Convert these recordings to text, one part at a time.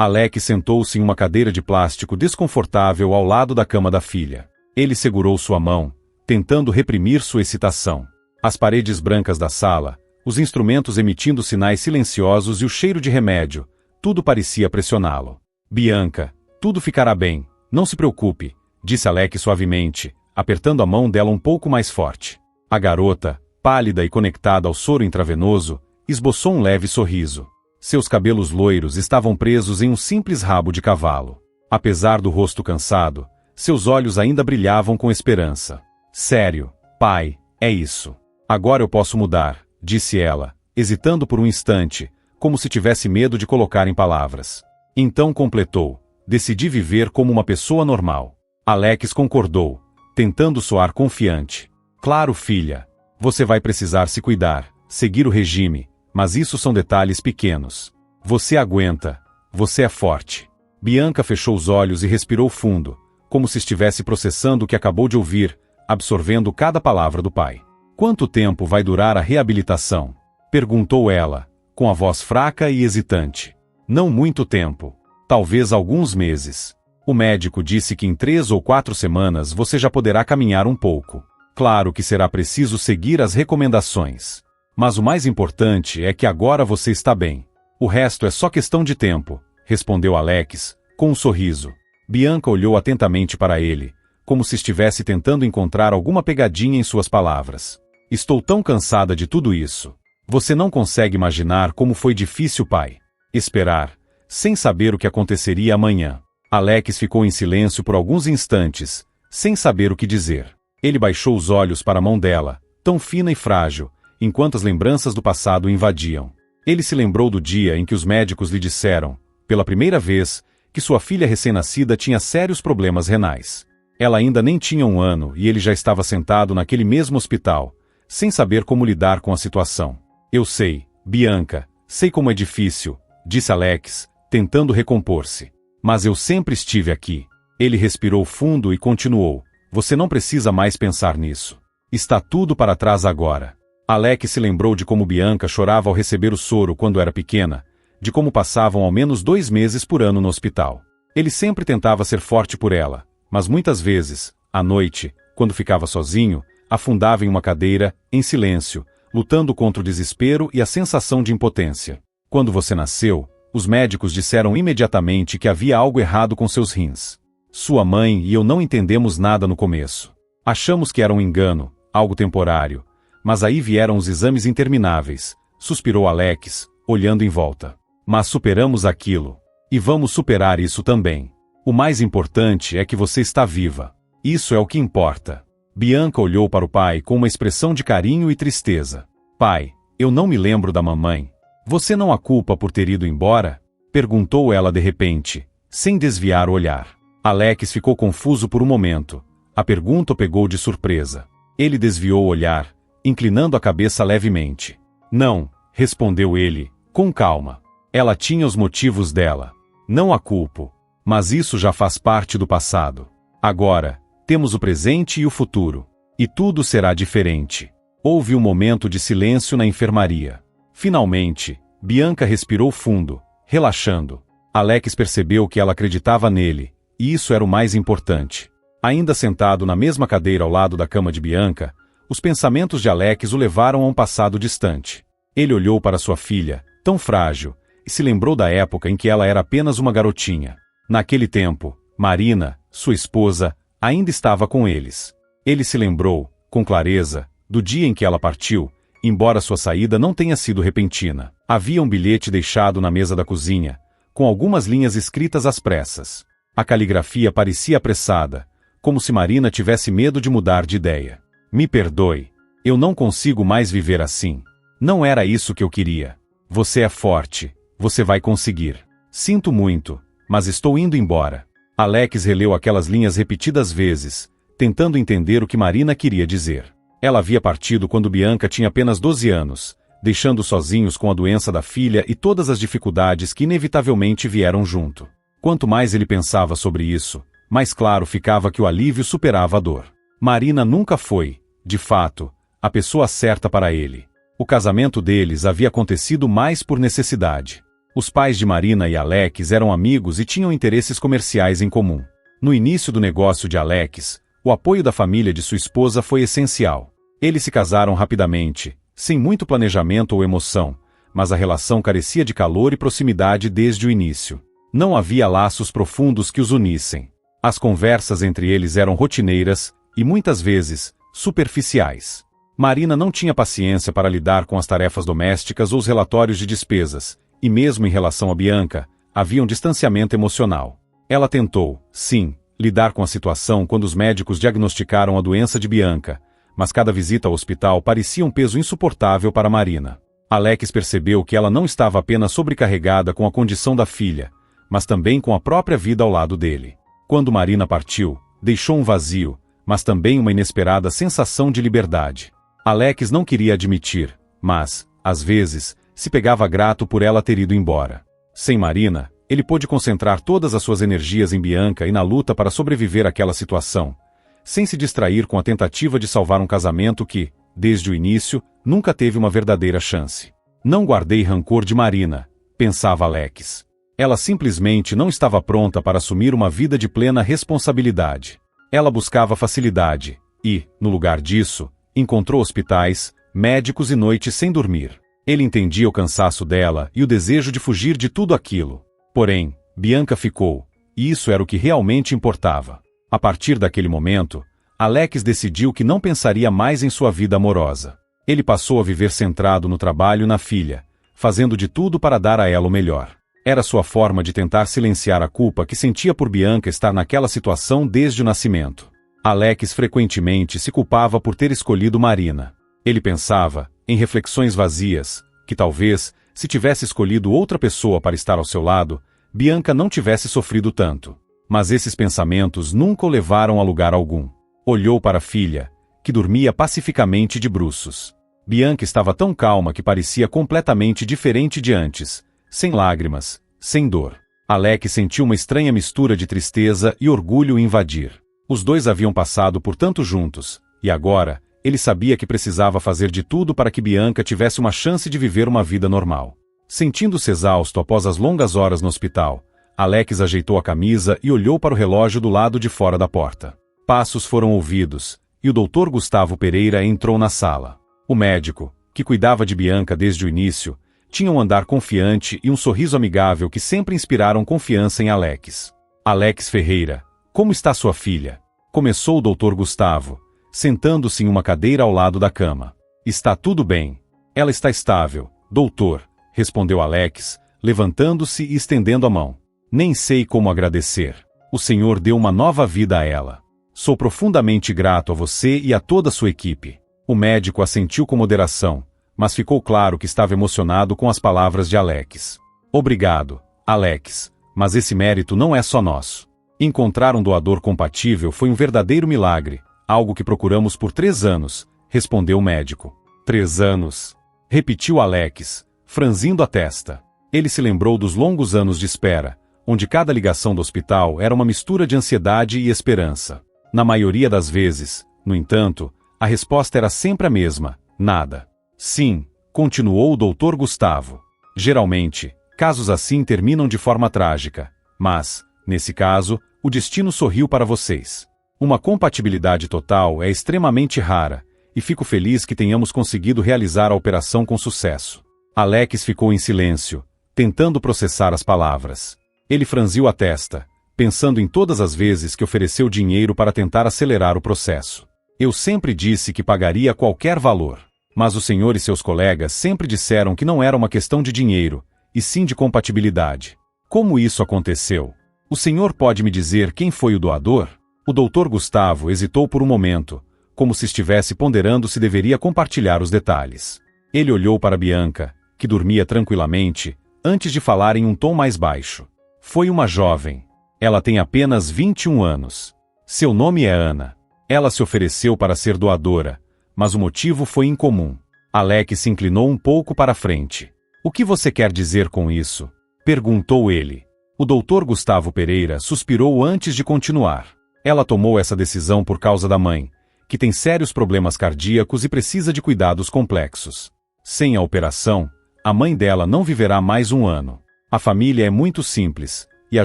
Alex sentou-se em uma cadeira de plástico desconfortável ao lado da cama da filha. Ele segurou sua mão, tentando reprimir sua excitação. As paredes brancas da sala, os instrumentos emitindo sinais silenciosos e o cheiro de remédio, tudo parecia pressioná-lo. Bianca, tudo ficará bem, não se preocupe, disse Alex suavemente, apertando a mão dela um pouco mais forte. A garota, pálida e conectada ao soro intravenoso, esboçou um leve sorriso. Seus cabelos loiros estavam presos em um simples rabo de cavalo. Apesar do rosto cansado, seus olhos ainda brilhavam com esperança. Sério, pai, é isso. Agora eu posso mudar, disse ela, hesitando por um instante, como se tivesse medo de colocar em palavras. Então completou: decidi viver como uma pessoa normal. Alex concordou, tentando soar confiante. Claro, filha. Você vai precisar se cuidar, seguir o regime, mas isso são detalhes pequenos. Você aguenta. Você é forte. Bianca fechou os olhos e respirou fundo, como se estivesse processando o que acabou de ouvir, absorvendo cada palavra do pai. Quanto tempo vai durar a reabilitação? Perguntou ela, com a voz fraca e hesitante. Não muito tempo. Talvez alguns meses. O médico disse que em 3 ou 4 semanas você já poderá caminhar um pouco. Claro que será preciso seguir as recomendações. Mas o mais importante é que agora você está bem. O resto é só questão de tempo, respondeu Alex, com um sorriso. Bianca olhou atentamente para ele, como se estivesse tentando encontrar alguma pegadinha em suas palavras. Estou tão cansada de tudo isso. Você não consegue imaginar como foi difícil, pai. Esperar, sem saber o que aconteceria amanhã. Alex ficou em silêncio por alguns instantes, sem saber o que dizer. Ele baixou os olhos para a mão dela, tão fina e frágil, enquanto as lembranças do passado o invadiam. Ele se lembrou do dia em que os médicos lhe disseram, pela primeira vez, que sua filha recém-nascida tinha sérios problemas renais. Ela ainda nem tinha 1 ano e ele já estava sentado naquele mesmo hospital, sem saber como lidar com a situação. Eu sei, Bianca, sei como é difícil, disse Alex, tentando recompor-se. Mas eu sempre estive aqui. Ele respirou fundo e continuou. Você não precisa mais pensar nisso. Está tudo para trás agora. Alex se lembrou de como Bianca chorava ao receber o soro quando era pequena, de como passavam ao menos 2 meses por ano no hospital. Ele sempre tentava ser forte por ela, mas muitas vezes, à noite, quando ficava sozinho, afundava em uma cadeira, em silêncio, lutando contra o desespero e a sensação de impotência. Quando você nasceu, os médicos disseram imediatamente que havia algo errado com seus rins. Sua mãe e eu não entendemos nada no começo. Achamos que era um engano, algo temporário, mas aí vieram os exames intermináveis, suspirou Alex, olhando em volta. Mas superamos aquilo. E vamos superar isso também. O mais importante é que você está viva. Isso é o que importa. Bianca olhou para o pai com uma expressão de carinho e tristeza. Pai, eu não me lembro da mamãe. Você não a culpa por ter ido embora? Perguntou ela de repente, sem desviar o olhar. Alex ficou confuso por um momento. A pergunta o pegou de surpresa. Ele desviou o olhar, inclinando a cabeça levemente. Não, respondeu ele, com calma. Ela tinha os motivos dela. Não a culpo. Mas isso já faz parte do passado. Agora, temos o presente e o futuro. E tudo será diferente. Houve um momento de silêncio na enfermaria. Finalmente, Bianca respirou fundo, relaxando. Alex percebeu que ela acreditava nele, e isso era o mais importante. Ainda sentado na mesma cadeira ao lado da cama de Bianca, os pensamentos de Alex o levaram a um passado distante. Ele olhou para sua filha, tão frágil, e se lembrou da época em que ela era apenas uma garotinha. Naquele tempo, Marina, sua esposa, ainda estava com eles. Ele se lembrou, com clareza, do dia em que ela partiu, embora sua saída não tenha sido repentina. Havia um bilhete deixado na mesa da cozinha, com algumas linhas escritas às pressas. A caligrafia parecia apressada, como se Marina tivesse medo de mudar de ideia. Me perdoe. Eu não consigo mais viver assim. Não era isso que eu queria. Você é forte. Você vai conseguir. Sinto muito, mas estou indo embora. Alex releu aquelas linhas repetidas vezes, tentando entender o que Marina queria dizer. Ela havia partido quando Bianca tinha apenas 12 anos, deixando sozinhos com a doença da filha e todas as dificuldades que inevitavelmente vieram junto. Quanto mais ele pensava sobre isso, mais claro ficava que o alívio superava a dor. Marina nunca foi, de fato, a pessoa certa para ele. O casamento deles havia acontecido mais por necessidade. Os pais de Marina e Alex eram amigos e tinham interesses comerciais em comum. No início do negócio de Alex, o apoio da família de sua esposa foi essencial. Eles se casaram rapidamente, sem muito planejamento ou emoção, mas a relação carecia de calor e proximidade desde o início. Não havia laços profundos que os unissem. As conversas entre eles eram rotineiras e, muitas vezes, superficiais. Marina não tinha paciência para lidar com as tarefas domésticas ou os relatórios de despesas, e mesmo em relação a Bianca, havia um distanciamento emocional. Ela tentou, sim, lidar com a situação quando os médicos diagnosticaram a doença de Bianca, mas cada visita ao hospital parecia um peso insuportável para Marina. Alex percebeu que ela não estava apenas sobrecarregada com a condição da filha, mas também com a própria vida ao lado dele. Quando Marina partiu, deixou um vazio, mas também uma inesperada sensação de liberdade. Alex não queria admitir, mas, às vezes, se pegava grato por ela ter ido embora. Sem Marina, ele pôde concentrar todas as suas energias em Bianca e na luta para sobreviver àquela situação, sem se distrair com a tentativa de salvar um casamento que, desde o início, nunca teve uma verdadeira chance. Não guardei rancor de Marina, pensava Alex. Ela simplesmente não estava pronta para assumir uma vida de plena responsabilidade. Ela buscava facilidade e, no lugar disso, encontrou hospitais, médicos e noites sem dormir. Ele entendia o cansaço dela e o desejo de fugir de tudo aquilo. Porém, Bianca ficou, e isso era o que realmente importava. A partir daquele momento, Alex decidiu que não pensaria mais em sua vida amorosa. Ele passou a viver centrado no trabalho e na filha, fazendo de tudo para dar a ela o melhor. Era sua forma de tentar silenciar a culpa que sentia por Bianca estar naquela situação desde o nascimento. Alex frequentemente se culpava por ter escolhido Marina. Ele pensava, em reflexões vazias, que talvez, se tivesse escolhido outra pessoa para estar ao seu lado, Bianca não tivesse sofrido tanto. Mas esses pensamentos nunca o levaram a lugar algum. Olhou para a filha, que dormia pacificamente de bruços. Bianca estava tão calma que parecia completamente diferente de antes, sem lágrimas, sem dor. Alex sentiu uma estranha mistura de tristeza e orgulho o invadir. Os dois haviam passado por tanto juntos, e agora, ele sabia que precisava fazer de tudo para que Bianca tivesse uma chance de viver uma vida normal. Sentindo-se exausto após as longas horas no hospital, Alex ajeitou a camisa e olhou para o relógio do lado de fora da porta. Passos foram ouvidos, e o Dr. Gustavo Pereira entrou na sala. O médico, que cuidava de Bianca desde o início, tinha um andar confiante e um sorriso amigável que sempre inspiraram confiança em Alex. Alex Ferreira, como está sua filha? Começou o Dr. Gustavo, sentando-se em uma cadeira ao lado da cama. Está tudo bem. Ela está estável, doutor, respondeu Alex, levantando-se e estendendo a mão. Nem sei como agradecer. O Senhor deu uma nova vida a ela. Sou profundamente grato a você e a toda a sua equipe. O médico assentiu com moderação, mas ficou claro que estava emocionado com as palavras de Alex. Obrigado, Alex, mas esse mérito não é só nosso. Encontrar um doador compatível foi um verdadeiro milagre, algo que procuramos por 3 anos, respondeu o médico. 3 anos, repetiu Alex, franzindo a testa. Ele se lembrou dos longos anos de espera, onde cada ligação do hospital era uma mistura de ansiedade e esperança. Na maioria das vezes, no entanto, a resposta era sempre a mesma, nada. Sim, continuou o Dr. Gustavo. Geralmente, casos assim terminam de forma trágica, mas, nesse caso, o destino sorriu para vocês. Uma compatibilidade total é extremamente rara, e fico feliz que tenhamos conseguido realizar a operação com sucesso. Alex ficou em silêncio, tentando processar as palavras. Ele franziu a testa, pensando em todas as vezes que ofereceu dinheiro para tentar acelerar o processo. Eu sempre disse que pagaria qualquer valor, mas o senhor e seus colegas sempre disseram que não era uma questão de dinheiro, e sim de compatibilidade. Como isso aconteceu? O senhor pode me dizer quem foi o doador? O Dr. Gustavo hesitou por um momento, como se estivesse ponderando se deveria compartilhar os detalhes. Ele olhou para Bianca, que dormia tranquilamente, antes de falar em um tom mais baixo. Foi uma jovem. Ela tem apenas 21 anos. Seu nome é Ana. Ela se ofereceu para ser doadora, mas o motivo foi incomum. Alex se inclinou um pouco para a frente. O que você quer dizer com isso? Perguntou ele. O Dr. Gustavo Pereira suspirou antes de continuar. Ela tomou essa decisão por causa da mãe, que tem sérios problemas cardíacos e precisa de cuidados complexos. Sem a operação, a mãe dela não viverá mais 1 ano. A família é muito simples, e a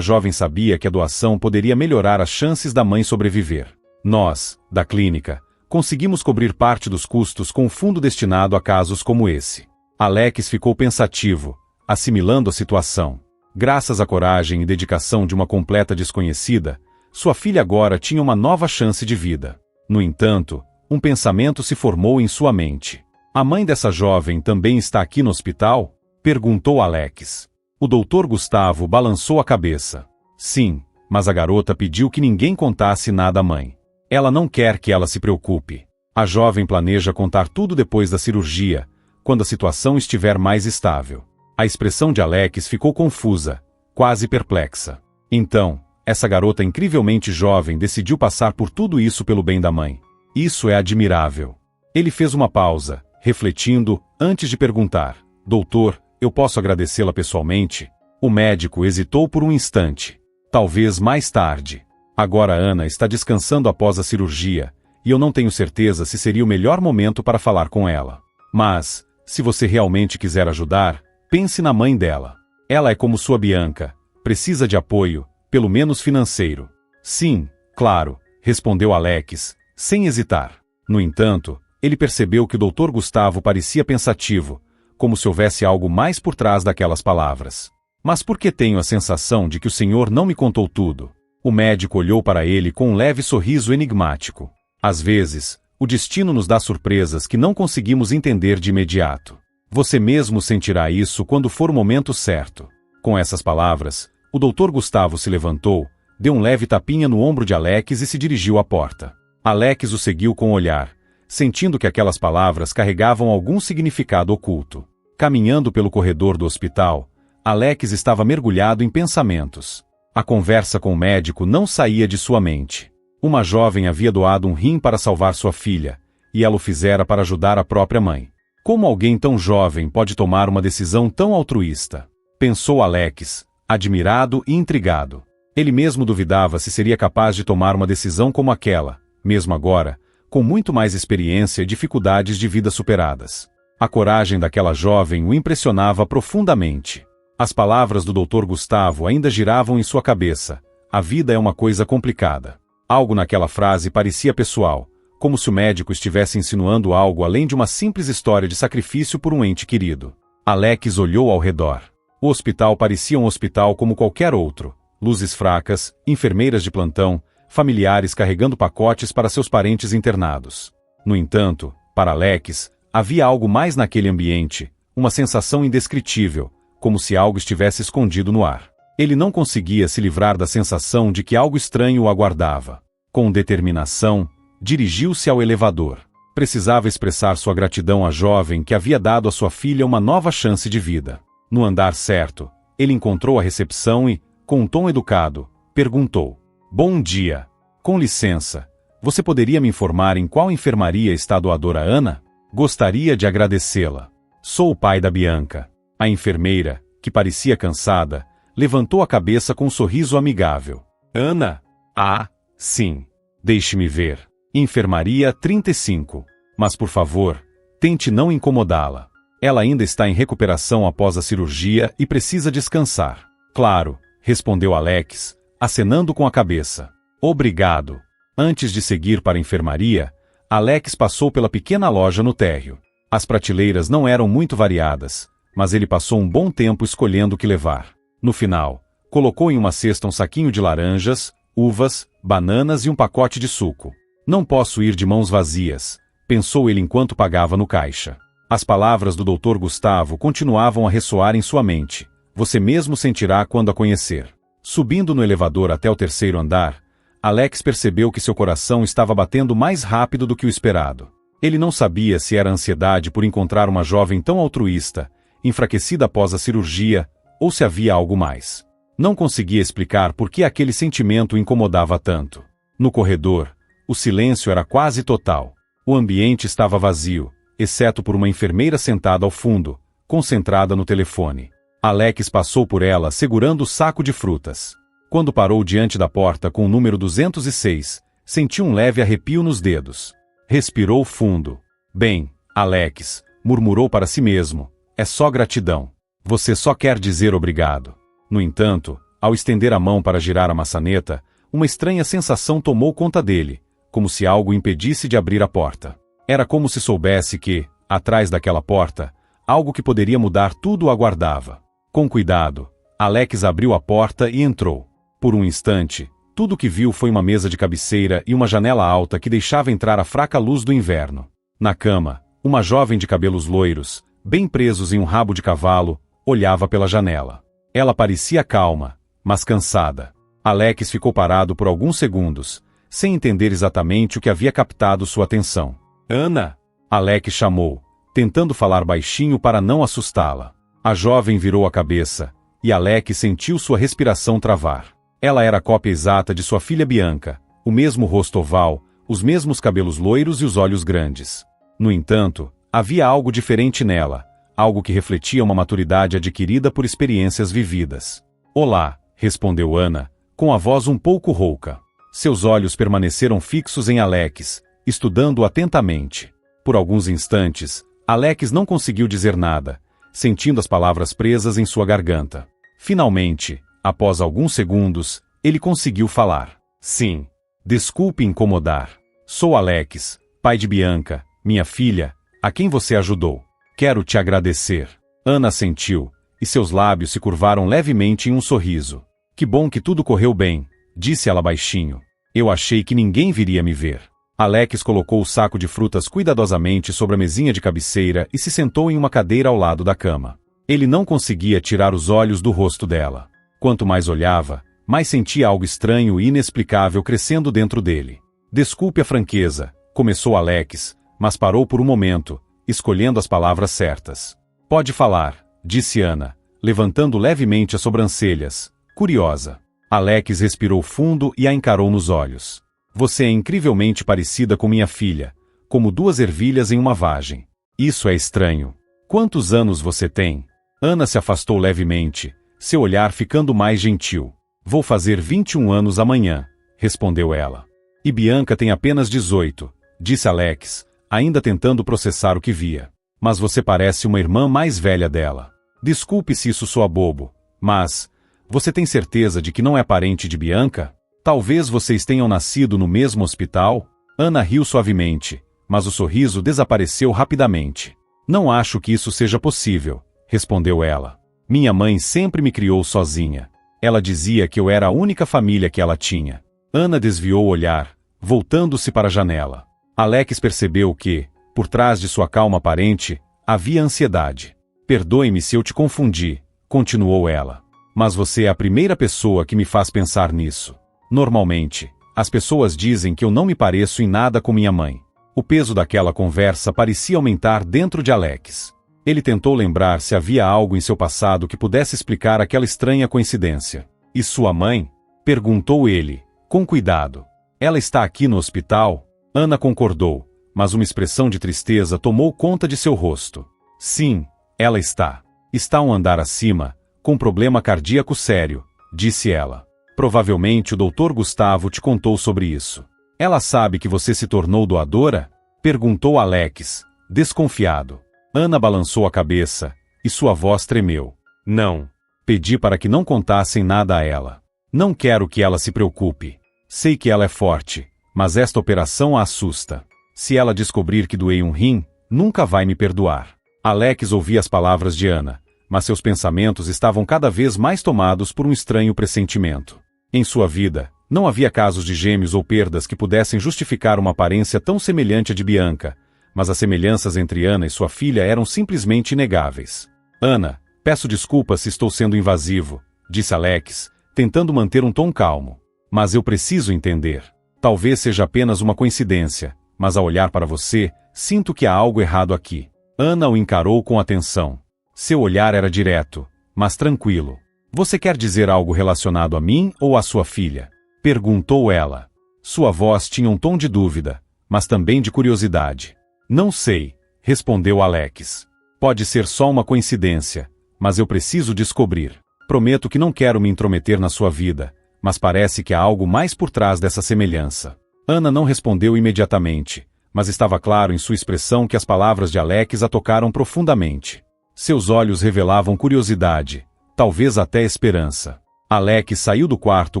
jovem sabia que a doação poderia melhorar as chances da mãe sobreviver. Nós, da clínica, conseguimos cobrir parte dos custos com um fundo destinado a casos como esse. Alex ficou pensativo, assimilando a situação. Graças à coragem e dedicação de uma completa desconhecida, sua filha agora tinha uma nova chance de vida. No entanto, um pensamento se formou em sua mente. A mãe dessa jovem também está aqui no hospital? Perguntou Alex. O Dr. Gustavo balançou a cabeça. Sim, mas a garota pediu que ninguém contasse nada à mãe. Ela não quer que ela se preocupe. A jovem planeja contar tudo depois da cirurgia, quando a situação estiver mais estável. A expressão de Alex ficou confusa, quase perplexa. Então, essa garota incrivelmente jovem decidiu passar por tudo isso pelo bem da mãe. Isso é admirável. Ele fez uma pausa, refletindo, antes de perguntar: Doutor, eu posso agradecê-la pessoalmente? O médico hesitou por um instante. Talvez mais tarde. Agora Ana está descansando após a cirurgia, e eu não tenho certeza se seria o melhor momento para falar com ela. Mas, se você realmente quiser ajudar, pense na mãe dela. Ela é como sua Bianca, precisa de apoio, pelo menos financeiro. Sim, claro, respondeu Alex, sem hesitar. No entanto, ele percebeu que o Dr. Gustavo parecia pensativo, como se houvesse algo mais por trás daquelas palavras. Mas por que tenho a sensação de que o senhor não me contou tudo? O médico olhou para ele com um leve sorriso enigmático. Às vezes, o destino nos dá surpresas que não conseguimos entender de imediato. Você mesmo sentirá isso quando for o momento certo. Com essas palavras, o Dr. Gustavo se levantou, deu um leve tapinha no ombro de Alex e se dirigiu à porta. Alex o seguiu com o olhar, sentindo que aquelas palavras carregavam algum significado oculto. Caminhando pelo corredor do hospital, Alex estava mergulhado em pensamentos. A conversa com o médico não saía de sua mente. Uma jovem havia doado um rim para salvar sua filha, e ela o fizera para ajudar a própria mãe. Como alguém tão jovem pode tomar uma decisão tão altruísta? Pensou Alex, admirado e intrigado. Ele mesmo duvidava se seria capaz de tomar uma decisão como aquela, mesmo agora, com muito mais experiência e dificuldades de vida superadas. A coragem daquela jovem o impressionava profundamente. As palavras do Dr. Gustavo ainda giravam em sua cabeça. A vida é uma coisa complicada. Algo naquela frase parecia pessoal, como se o médico estivesse insinuando algo além de uma simples história de sacrifício por um ente querido. Alex olhou ao redor. O hospital parecia um hospital como qualquer outro. Luzes fracas, enfermeiras de plantão, familiares carregando pacotes para seus parentes internados. No entanto, para Alex, havia algo mais naquele ambiente, uma sensação indescritível, como se algo estivesse escondido no ar. Ele não conseguia se livrar da sensação de que algo estranho o aguardava. Com determinação, dirigiu-se ao elevador. Precisava expressar sua gratidão à jovem que havia dado à sua filha uma nova chance de vida. No andar certo, ele encontrou a recepção e, com um tom educado, perguntou: Bom dia. Com licença, você poderia me informar em qual enfermaria está a doadora Ana? Gostaria de agradecê-la. Sou o pai da Bianca. A enfermeira, que parecia cansada, levantou a cabeça com um sorriso amigável. Ana? Ah, sim. Deixe-me ver. Enfermaria 35. Mas por favor, tente não incomodá-la. Ela ainda está em recuperação após a cirurgia e precisa descansar. Claro, respondeu Alex, acenando com a cabeça. Obrigado. Antes de seguir para a enfermaria, Alex passou pela pequena loja no térreo. As prateleiras não eram muito variadas, mas ele passou um bom tempo escolhendo o que levar. No final, colocou em uma cesta um saquinho de laranjas, uvas, bananas e um pacote de suco. Não posso ir de mãos vazias, pensou ele enquanto pagava no caixa. As palavras do Dr. Gustavo continuavam a ressoar em sua mente. Você mesmo sentirá quando a conhecer. Subindo no elevador até o terceiro andar, Alex percebeu que seu coração estava batendo mais rápido do que o esperado. Ele não sabia se era ansiedade por encontrar uma jovem tão altruísta, enfraquecida após a cirurgia, ou se havia algo mais. Não conseguia explicar por que aquele sentimento o incomodava tanto. No corredor, o silêncio era quase total. O ambiente estava vazio, exceto por uma enfermeira sentada ao fundo, concentrada no telefone. Alex passou por ela segurando o saco de frutas. Quando parou diante da porta com o número 206, sentiu um leve arrepio nos dedos. Respirou fundo. Bem, Alex, murmurou para si mesmo, é só gratidão. Você só quer dizer obrigado. No entanto, ao estender a mão para girar a maçaneta, uma estranha sensação tomou conta dele, como se algo o impedisse de abrir a porta. Era como se soubesse que, atrás daquela porta, algo que poderia mudar tudo o aguardava. Com cuidado, Alex abriu a porta e entrou. Por um instante, tudo o que viu foi uma mesa de cabeceira e uma janela alta que deixava entrar a fraca luz do inverno. Na cama, uma jovem de cabelos loiros, bem presos em um rabo de cavalo, olhava pela janela. Ela parecia calma, mas cansada. Alex ficou parado por alguns segundos, sem entender exatamente o que havia captado sua atenção. Ana! Alex chamou, tentando falar baixinho para não assustá-la. A jovem virou a cabeça, e Alex sentiu sua respiração travar. Ela era a cópia exata de sua filha Bianca, o mesmo rosto oval, os mesmos cabelos loiros e os olhos grandes. No entanto, havia algo diferente nela, algo que refletia uma maturidade adquirida por experiências vividas. Olá, respondeu Ana, com a voz um pouco rouca. Seus olhos permaneceram fixos em Alex, estudando-o atentamente. Por alguns instantes, Alex não conseguiu dizer nada, sentindo as palavras presas em sua garganta. Finalmente, após alguns segundos, ele conseguiu falar. Sim. Desculpe incomodar. Sou Alex, pai de Bianca, minha filha, a quem você ajudou. Quero te agradecer. Ana assentiu, e seus lábios se curvaram levemente em um sorriso. Que bom que tudo correu bem, disse ela baixinho. Eu achei que ninguém viria me ver. Alex colocou o saco de frutas cuidadosamente sobre a mesinha de cabeceira e se sentou em uma cadeira ao lado da cama. Ele não conseguia tirar os olhos do rosto dela. Quanto mais olhava, mais sentia algo estranho e inexplicável crescendo dentro dele. Desculpe a franqueza, começou Alex, mas parou por um momento, escolhendo as palavras certas. Pode falar, disse Ana, levantando levemente as sobrancelhas, curiosa. Alex respirou fundo e a encarou nos olhos. Você é incrivelmente parecida com minha filha, como duas ervilhas em uma vagem. Isso é estranho. Quantos anos você tem? Ana se afastou levemente, seu olhar ficando mais gentil. Vou fazer 21 anos amanhã, respondeu ela. E Bianca tem apenas 18, disse Alex, ainda tentando processar o que via. Mas você parece uma irmã mais velha dela. Desculpe se isso soa bobo, mas... Você tem certeza de que não é parente de Bianca? Talvez vocês tenham nascido no mesmo hospital? Ana riu suavemente, mas o sorriso desapareceu rapidamente. Não acho que isso seja possível, respondeu ela. Minha mãe sempre me criou sozinha. Ela dizia que eu era a única família que ela tinha. Ana desviou o olhar, voltando-se para a janela. Alex percebeu que, por trás de sua calma aparente, havia ansiedade. Perdoe-me se eu te confundi, continuou ela. Mas você é a primeira pessoa que me faz pensar nisso. Normalmente, as pessoas dizem que eu não me pareço em nada com minha mãe. O peso daquela conversa parecia aumentar dentro de Alex. Ele tentou lembrar se havia algo em seu passado que pudesse explicar aquela estranha coincidência. E sua mãe? Perguntou ele, com cuidado. Ela está aqui no hospital? Ana concordou, mas uma expressão de tristeza tomou conta de seu rosto. Sim, ela está. Está um andar acima, com problema cardíaco sério, disse ela. Provavelmente o Dr. Gustavo te contou sobre isso. Ela sabe que você se tornou doadora? Perguntou Alex, desconfiado. Ana balançou a cabeça, e sua voz tremeu. Não. Pedi para que não contassem nada a ela. Não quero que ela se preocupe. Sei que ela é forte, mas esta operação a assusta. Se ela descobrir que doei um rim, nunca vai me perdoar. Alex ouvia as palavras de Ana, mas seus pensamentos estavam cada vez mais tomados por um estranho pressentimento. Em sua vida, não havia casos de gêmeos ou perdas que pudessem justificar uma aparência tão semelhante à de Bianca, mas as semelhanças entre Ana e sua filha eram simplesmente inegáveis. Ana, peço desculpas se estou sendo invasivo, disse Alex, tentando manter um tom calmo. Mas eu preciso entender. Talvez seja apenas uma coincidência, mas ao olhar para você, sinto que há algo errado aqui. Ana o encarou com atenção. Seu olhar era direto, mas tranquilo. Você quer dizer algo relacionado a mim ou à sua filha? Perguntou ela. Sua voz tinha um tom de dúvida, mas também de curiosidade. Não sei, respondeu Alex. Pode ser só uma coincidência, mas eu preciso descobrir. Prometo que não quero me intrometer na sua vida, mas parece que há algo mais por trás dessa semelhança. Ana não respondeu imediatamente, mas estava claro em sua expressão que as palavras de Alex a tocaram profundamente. Seus olhos revelavam curiosidade, talvez até esperança. Alex saiu do quarto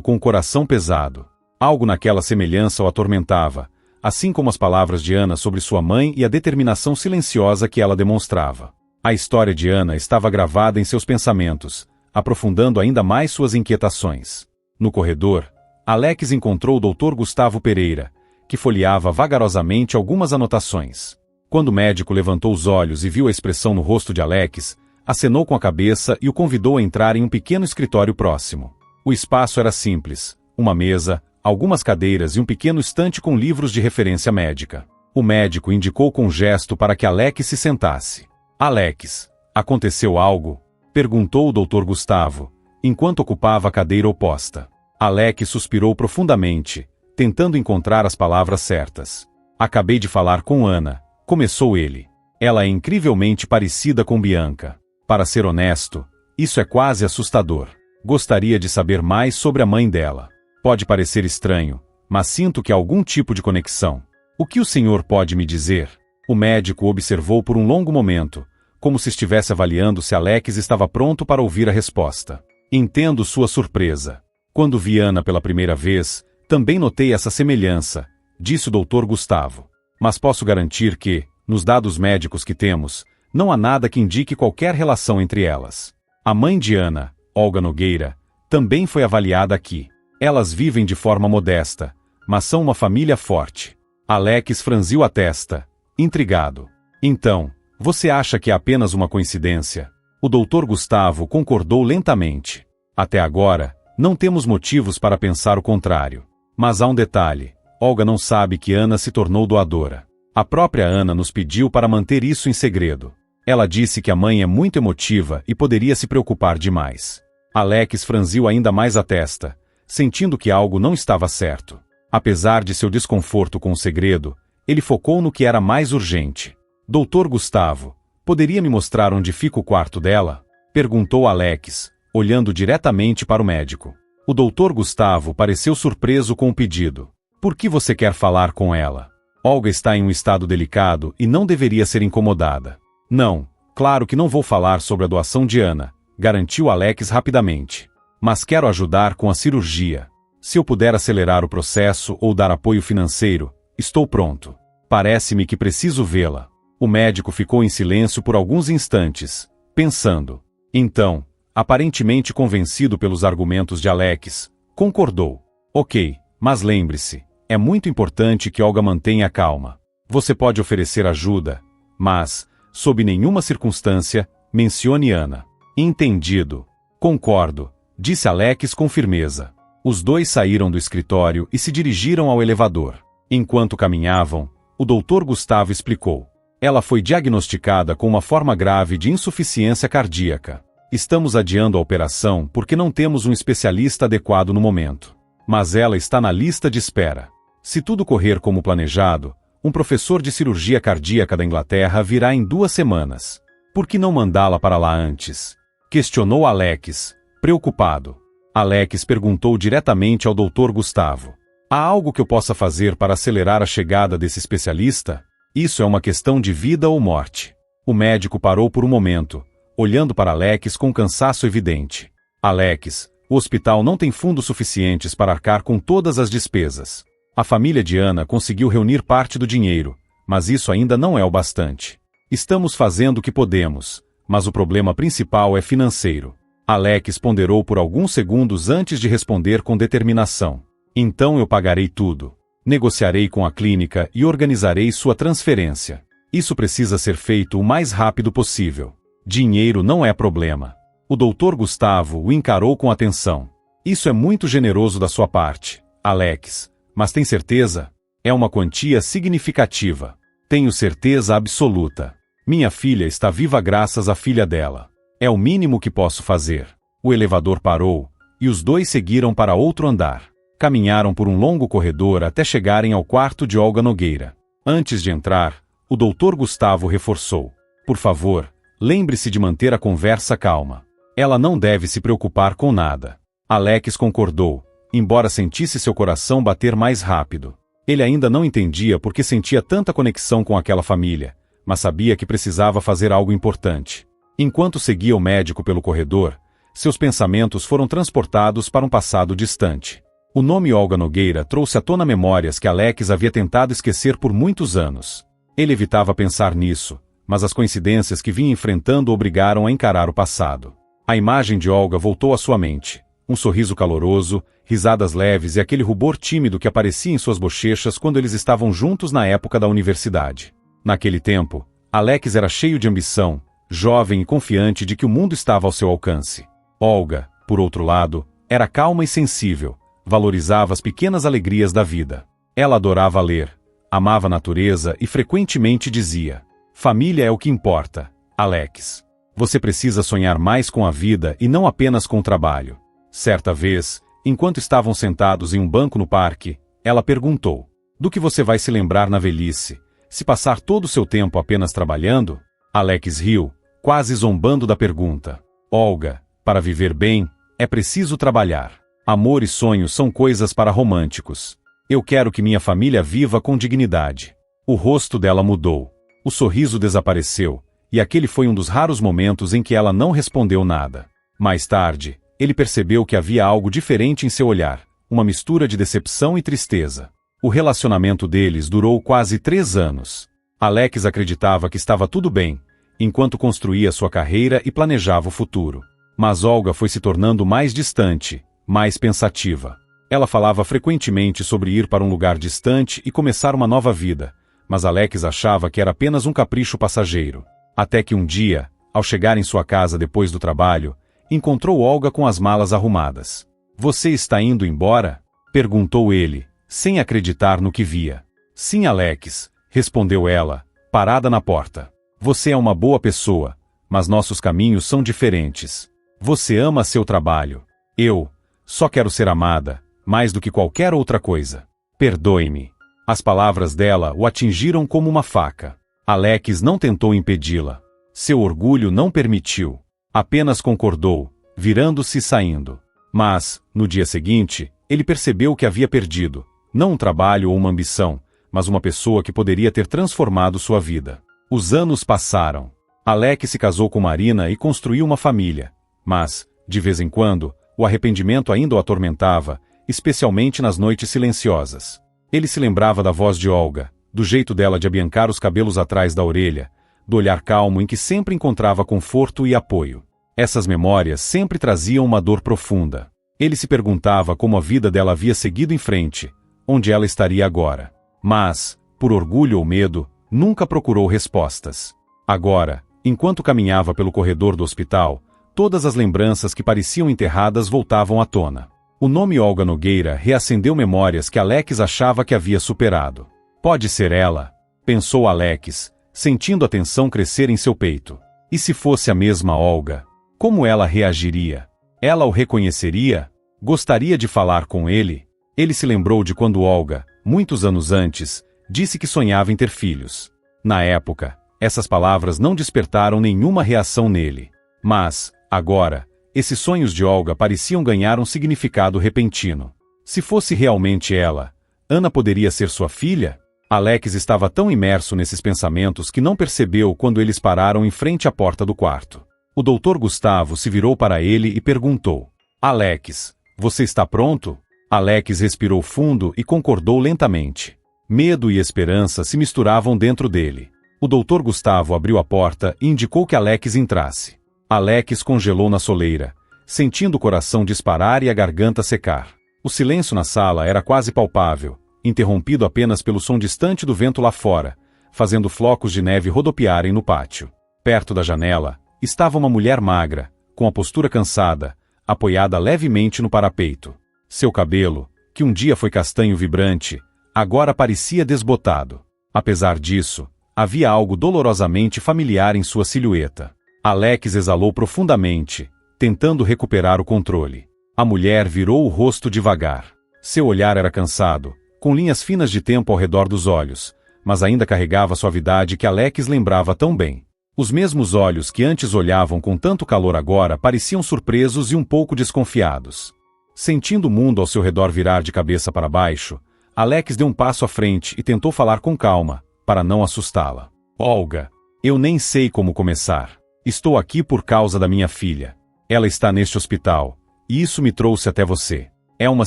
com o coração pesado. Algo naquela semelhança o atormentava, assim como as palavras de Ana sobre sua mãe e a determinação silenciosa que ela demonstrava. A história de Ana estava gravada em seus pensamentos, aprofundando ainda mais suas inquietações. No corredor, Alex encontrou o Dr. Gustavo Pereira, que folheava vagarosamente algumas anotações. Quando o médico levantou os olhos e viu a expressão no rosto de Alex, acenou com a cabeça e o convidou a entrar em um pequeno escritório próximo. O espaço era simples, uma mesa, algumas cadeiras e um pequeno estante com livros de referência médica. O médico indicou com um gesto para que Alex se sentasse. Alex, aconteceu algo? Perguntou o Dr. Gustavo, enquanto ocupava a cadeira oposta. Alex suspirou profundamente, tentando encontrar as palavras certas. Acabei de falar com Ana, começou ele. Ela é incrivelmente parecida com Bianca. Para ser honesto, isso é quase assustador. Gostaria de saber mais sobre a mãe dela. Pode parecer estranho, mas sinto que há algum tipo de conexão. O que o senhor pode me dizer? O médico observou por um longo momento, como se estivesse avaliando se Alex estava pronto para ouvir a resposta. Entendo sua surpresa. Quando vi Ana pela primeira vez, também notei essa semelhança, disse o Dr. Gustavo. Mas posso garantir que, nos dados médicos que temos, não há nada que indique qualquer relação entre elas. A mãe de Ana, Olga Nogueira, também foi avaliada aqui. Elas vivem de forma modesta, mas são uma família forte. Alex franziu a testa, intrigado. Então, você acha que é apenas uma coincidência? O Dr. Gustavo concordou lentamente. Até agora, não temos motivos para pensar o contrário. Mas há um detalhe. Olga não sabe que Ana se tornou doadora. A própria Ana nos pediu para manter isso em segredo. Ela disse que a mãe é muito emotiva e poderia se preocupar demais. Alex franziu ainda mais a testa, sentindo que algo não estava certo. Apesar de seu desconforto com o segredo, ele focou no que era mais urgente. Dr. Gustavo, poderia me mostrar onde fica o quarto dela? Perguntou Alex, olhando diretamente para o médico. O Dr. Gustavo pareceu surpreso com o pedido. Por que você quer falar com ela? Olga está em um estado delicado e não deveria ser incomodada. Não, claro que não vou falar sobre a doação de Ana, garantiu Alex rapidamente. Mas quero ajudar com a cirurgia. Se eu puder acelerar o processo ou dar apoio financeiro, estou pronto. Parece-me que preciso vê-la. O médico ficou em silêncio por alguns instantes, pensando. Então, aparentemente convencido pelos argumentos de Alex, concordou. Ok, mas lembre-se, é muito importante que Olga mantenha calma. Você pode oferecer ajuda, mas, sob nenhuma circunstância, mencione Ana. Entendido. Concordo, disse Alex com firmeza. Os dois saíram do escritório e se dirigiram ao elevador. Enquanto caminhavam, o Dr. Gustavo explicou. Ela foi diagnosticada com uma forma grave de insuficiência cardíaca. Estamos adiando a operação porque não temos um especialista adequado no momento. Mas ela está na lista de espera. Se tudo correr como planejado, um professor de cirurgia cardíaca da Inglaterra virá em 2 semanas. Por que não mandá-la para lá antes? Questionou Alex, preocupado. Alex perguntou diretamente ao Dr. Gustavo. Há algo que eu possa fazer para acelerar a chegada desse especialista? Isso é uma questão de vida ou morte. O médico parou por um momento, olhando para Alex com cansaço evidente. Alex, o hospital não tem fundos suficientes para arcar com todas as despesas. A família de Ana conseguiu reunir parte do dinheiro, mas isso ainda não é o bastante. Estamos fazendo o que podemos, mas o problema principal é financeiro. Alex ponderou por alguns segundos antes de responder com determinação. Então eu pagarei tudo. Negociarei com a clínica e organizarei sua transferência. Isso precisa ser feito o mais rápido possível. Dinheiro não é problema. O Dr. Gustavo o encarou com atenção. Isso é muito generoso da sua parte, Alex. Mas tem certeza? É uma quantia significativa. Tenho certeza absoluta. Minha filha está viva graças à filha dela. É o mínimo que posso fazer. O elevador parou, e os dois seguiram para outro andar. Caminharam por um longo corredor até chegarem ao quarto de Olga Nogueira. Antes de entrar, o Dr. Gustavo reforçou. Por favor, lembre-se de manter a conversa calma. Ela não deve se preocupar com nada. Alex concordou, embora sentisse seu coração bater mais rápido. Ele ainda não entendia por que sentia tanta conexão com aquela família, mas sabia que precisava fazer algo importante. Enquanto seguia o médico pelo corredor, seus pensamentos foram transportados para um passado distante. O nome Olga Nogueira trouxe à tona memórias que Alex havia tentado esquecer por muitos anos. Ele evitava pensar nisso, mas as coincidências que vinha enfrentando o obrigaram a encarar o passado. A imagem de Olga voltou à sua mente. Um sorriso caloroso, risadas leves e aquele rubor tímido que aparecia em suas bochechas quando eles estavam juntos na época da universidade. Naquele tempo, Alex era cheio de ambição, jovem e confiante de que o mundo estava ao seu alcance. Olga, por outro lado, era calma e sensível, valorizava as pequenas alegrias da vida. Ela adorava ler, amava a natureza e frequentemente dizia: família é o que importa, Alex. Você precisa sonhar mais com a vida e não apenas com o trabalho. Certa vez, enquanto estavam sentados em um banco no parque, ela perguntou: do que você vai se lembrar na velhice, se passar todo o seu tempo apenas trabalhando? Alex riu, quase zombando da pergunta. Olga, para viver bem, é preciso trabalhar. Amor e sonhos são coisas para românticos. Eu quero que minha família viva com dignidade. O rosto dela mudou. O sorriso desapareceu, e aquele foi um dos raros momentos em que ela não respondeu nada. Mais tarde, ele percebeu que havia algo diferente em seu olhar, uma mistura de decepção e tristeza. O relacionamento deles durou quase 3 anos. Alex acreditava que estava tudo bem, enquanto construía sua carreira e planejava o futuro. Mas Olga foi se tornando mais distante, mais pensativa. Ela falava frequentemente sobre ir para um lugar distante e começar uma nova vida, mas Alex achava que era apenas um capricho passageiro. Até que um dia, ao chegar em sua casa depois do trabalho, encontrou Olga com as malas arrumadas. Você está indo embora? Perguntou ele, sem acreditar no que via. Sim, Alex, respondeu ela, parada na porta. Você é uma boa pessoa, mas nossos caminhos são diferentes. Você ama seu trabalho. Eu só quero ser amada, mais do que qualquer outra coisa. Perdoe-me. As palavras dela o atingiram como uma faca. Alex não tentou impedi-la. Seu orgulho não permitiu. Apenas concordou, virando-se e saindo. Mas, no dia seguinte, ele percebeu que havia perdido, não um trabalho ou uma ambição, mas uma pessoa que poderia ter transformado sua vida. Os anos passaram. Alex se casou com Marina e construiu uma família. Mas, de vez em quando, o arrependimento ainda o atormentava, especialmente nas noites silenciosas. Ele se lembrava da voz de Olga, do jeito dela de abiancar os cabelos atrás da orelha, do olhar calmo em que sempre encontrava conforto e apoio. Essas memórias sempre traziam uma dor profunda. Ele se perguntava como a vida dela havia seguido em frente, onde ela estaria agora. Mas, por orgulho ou medo, nunca procurou respostas. Agora, enquanto caminhava pelo corredor do hospital, todas as lembranças que pareciam enterradas voltavam à tona. O nome Olga Nogueira reacendeu memórias que Alex achava que havia superado. Pode ser ela, pensou Alex, sentindo a tensão crescer em seu peito. E se fosse a mesma Olga? Como ela reagiria? Ela o reconheceria? Gostaria de falar com ele? Ele se lembrou de quando Olga, muitos anos antes, disse que sonhava em ter filhos. Na época, essas palavras não despertaram nenhuma reação nele. Mas, agora, esses sonhos de Olga pareciam ganhar um significado repentino. Se fosse realmente ela, Ana poderia ser sua filha? Alex estava tão imerso nesses pensamentos que não percebeu quando eles pararam em frente à porta do quarto. O Dr. Gustavo se virou para ele e perguntou: Alex, você está pronto? Alex respirou fundo e concordou lentamente. Medo e esperança se misturavam dentro dele. O Dr. Gustavo abriu a porta e indicou que Alex entrasse. Alex congelou na soleira, sentindo o coração disparar e a garganta secar. O silêncio na sala era quase palpável, interrompido apenas pelo som distante do vento lá fora, fazendo flocos de neve rodopiarem no pátio. Perto da janela, estava uma mulher magra, com a postura cansada, apoiada levemente no parapeito. Seu cabelo, que um dia foi castanho vibrante, agora parecia desbotado. Apesar disso, havia algo dolorosamente familiar em sua silhueta. Alex exalou profundamente, tentando recuperar o controle. A mulher virou o rosto devagar. Seu olhar era cansado, com linhas finas de tempo ao redor dos olhos, mas ainda carregava a suavidade que Alex lembrava tão bem. Os mesmos olhos que antes olhavam com tanto calor agora pareciam surpresos e um pouco desconfiados. Sentindo o mundo ao seu redor virar de cabeça para baixo, Alex deu um passo à frente e tentou falar com calma, para não assustá-la. Olga, eu nem sei como começar. Estou aqui por causa da minha filha. Ela está neste hospital, e isso me trouxe até você. É uma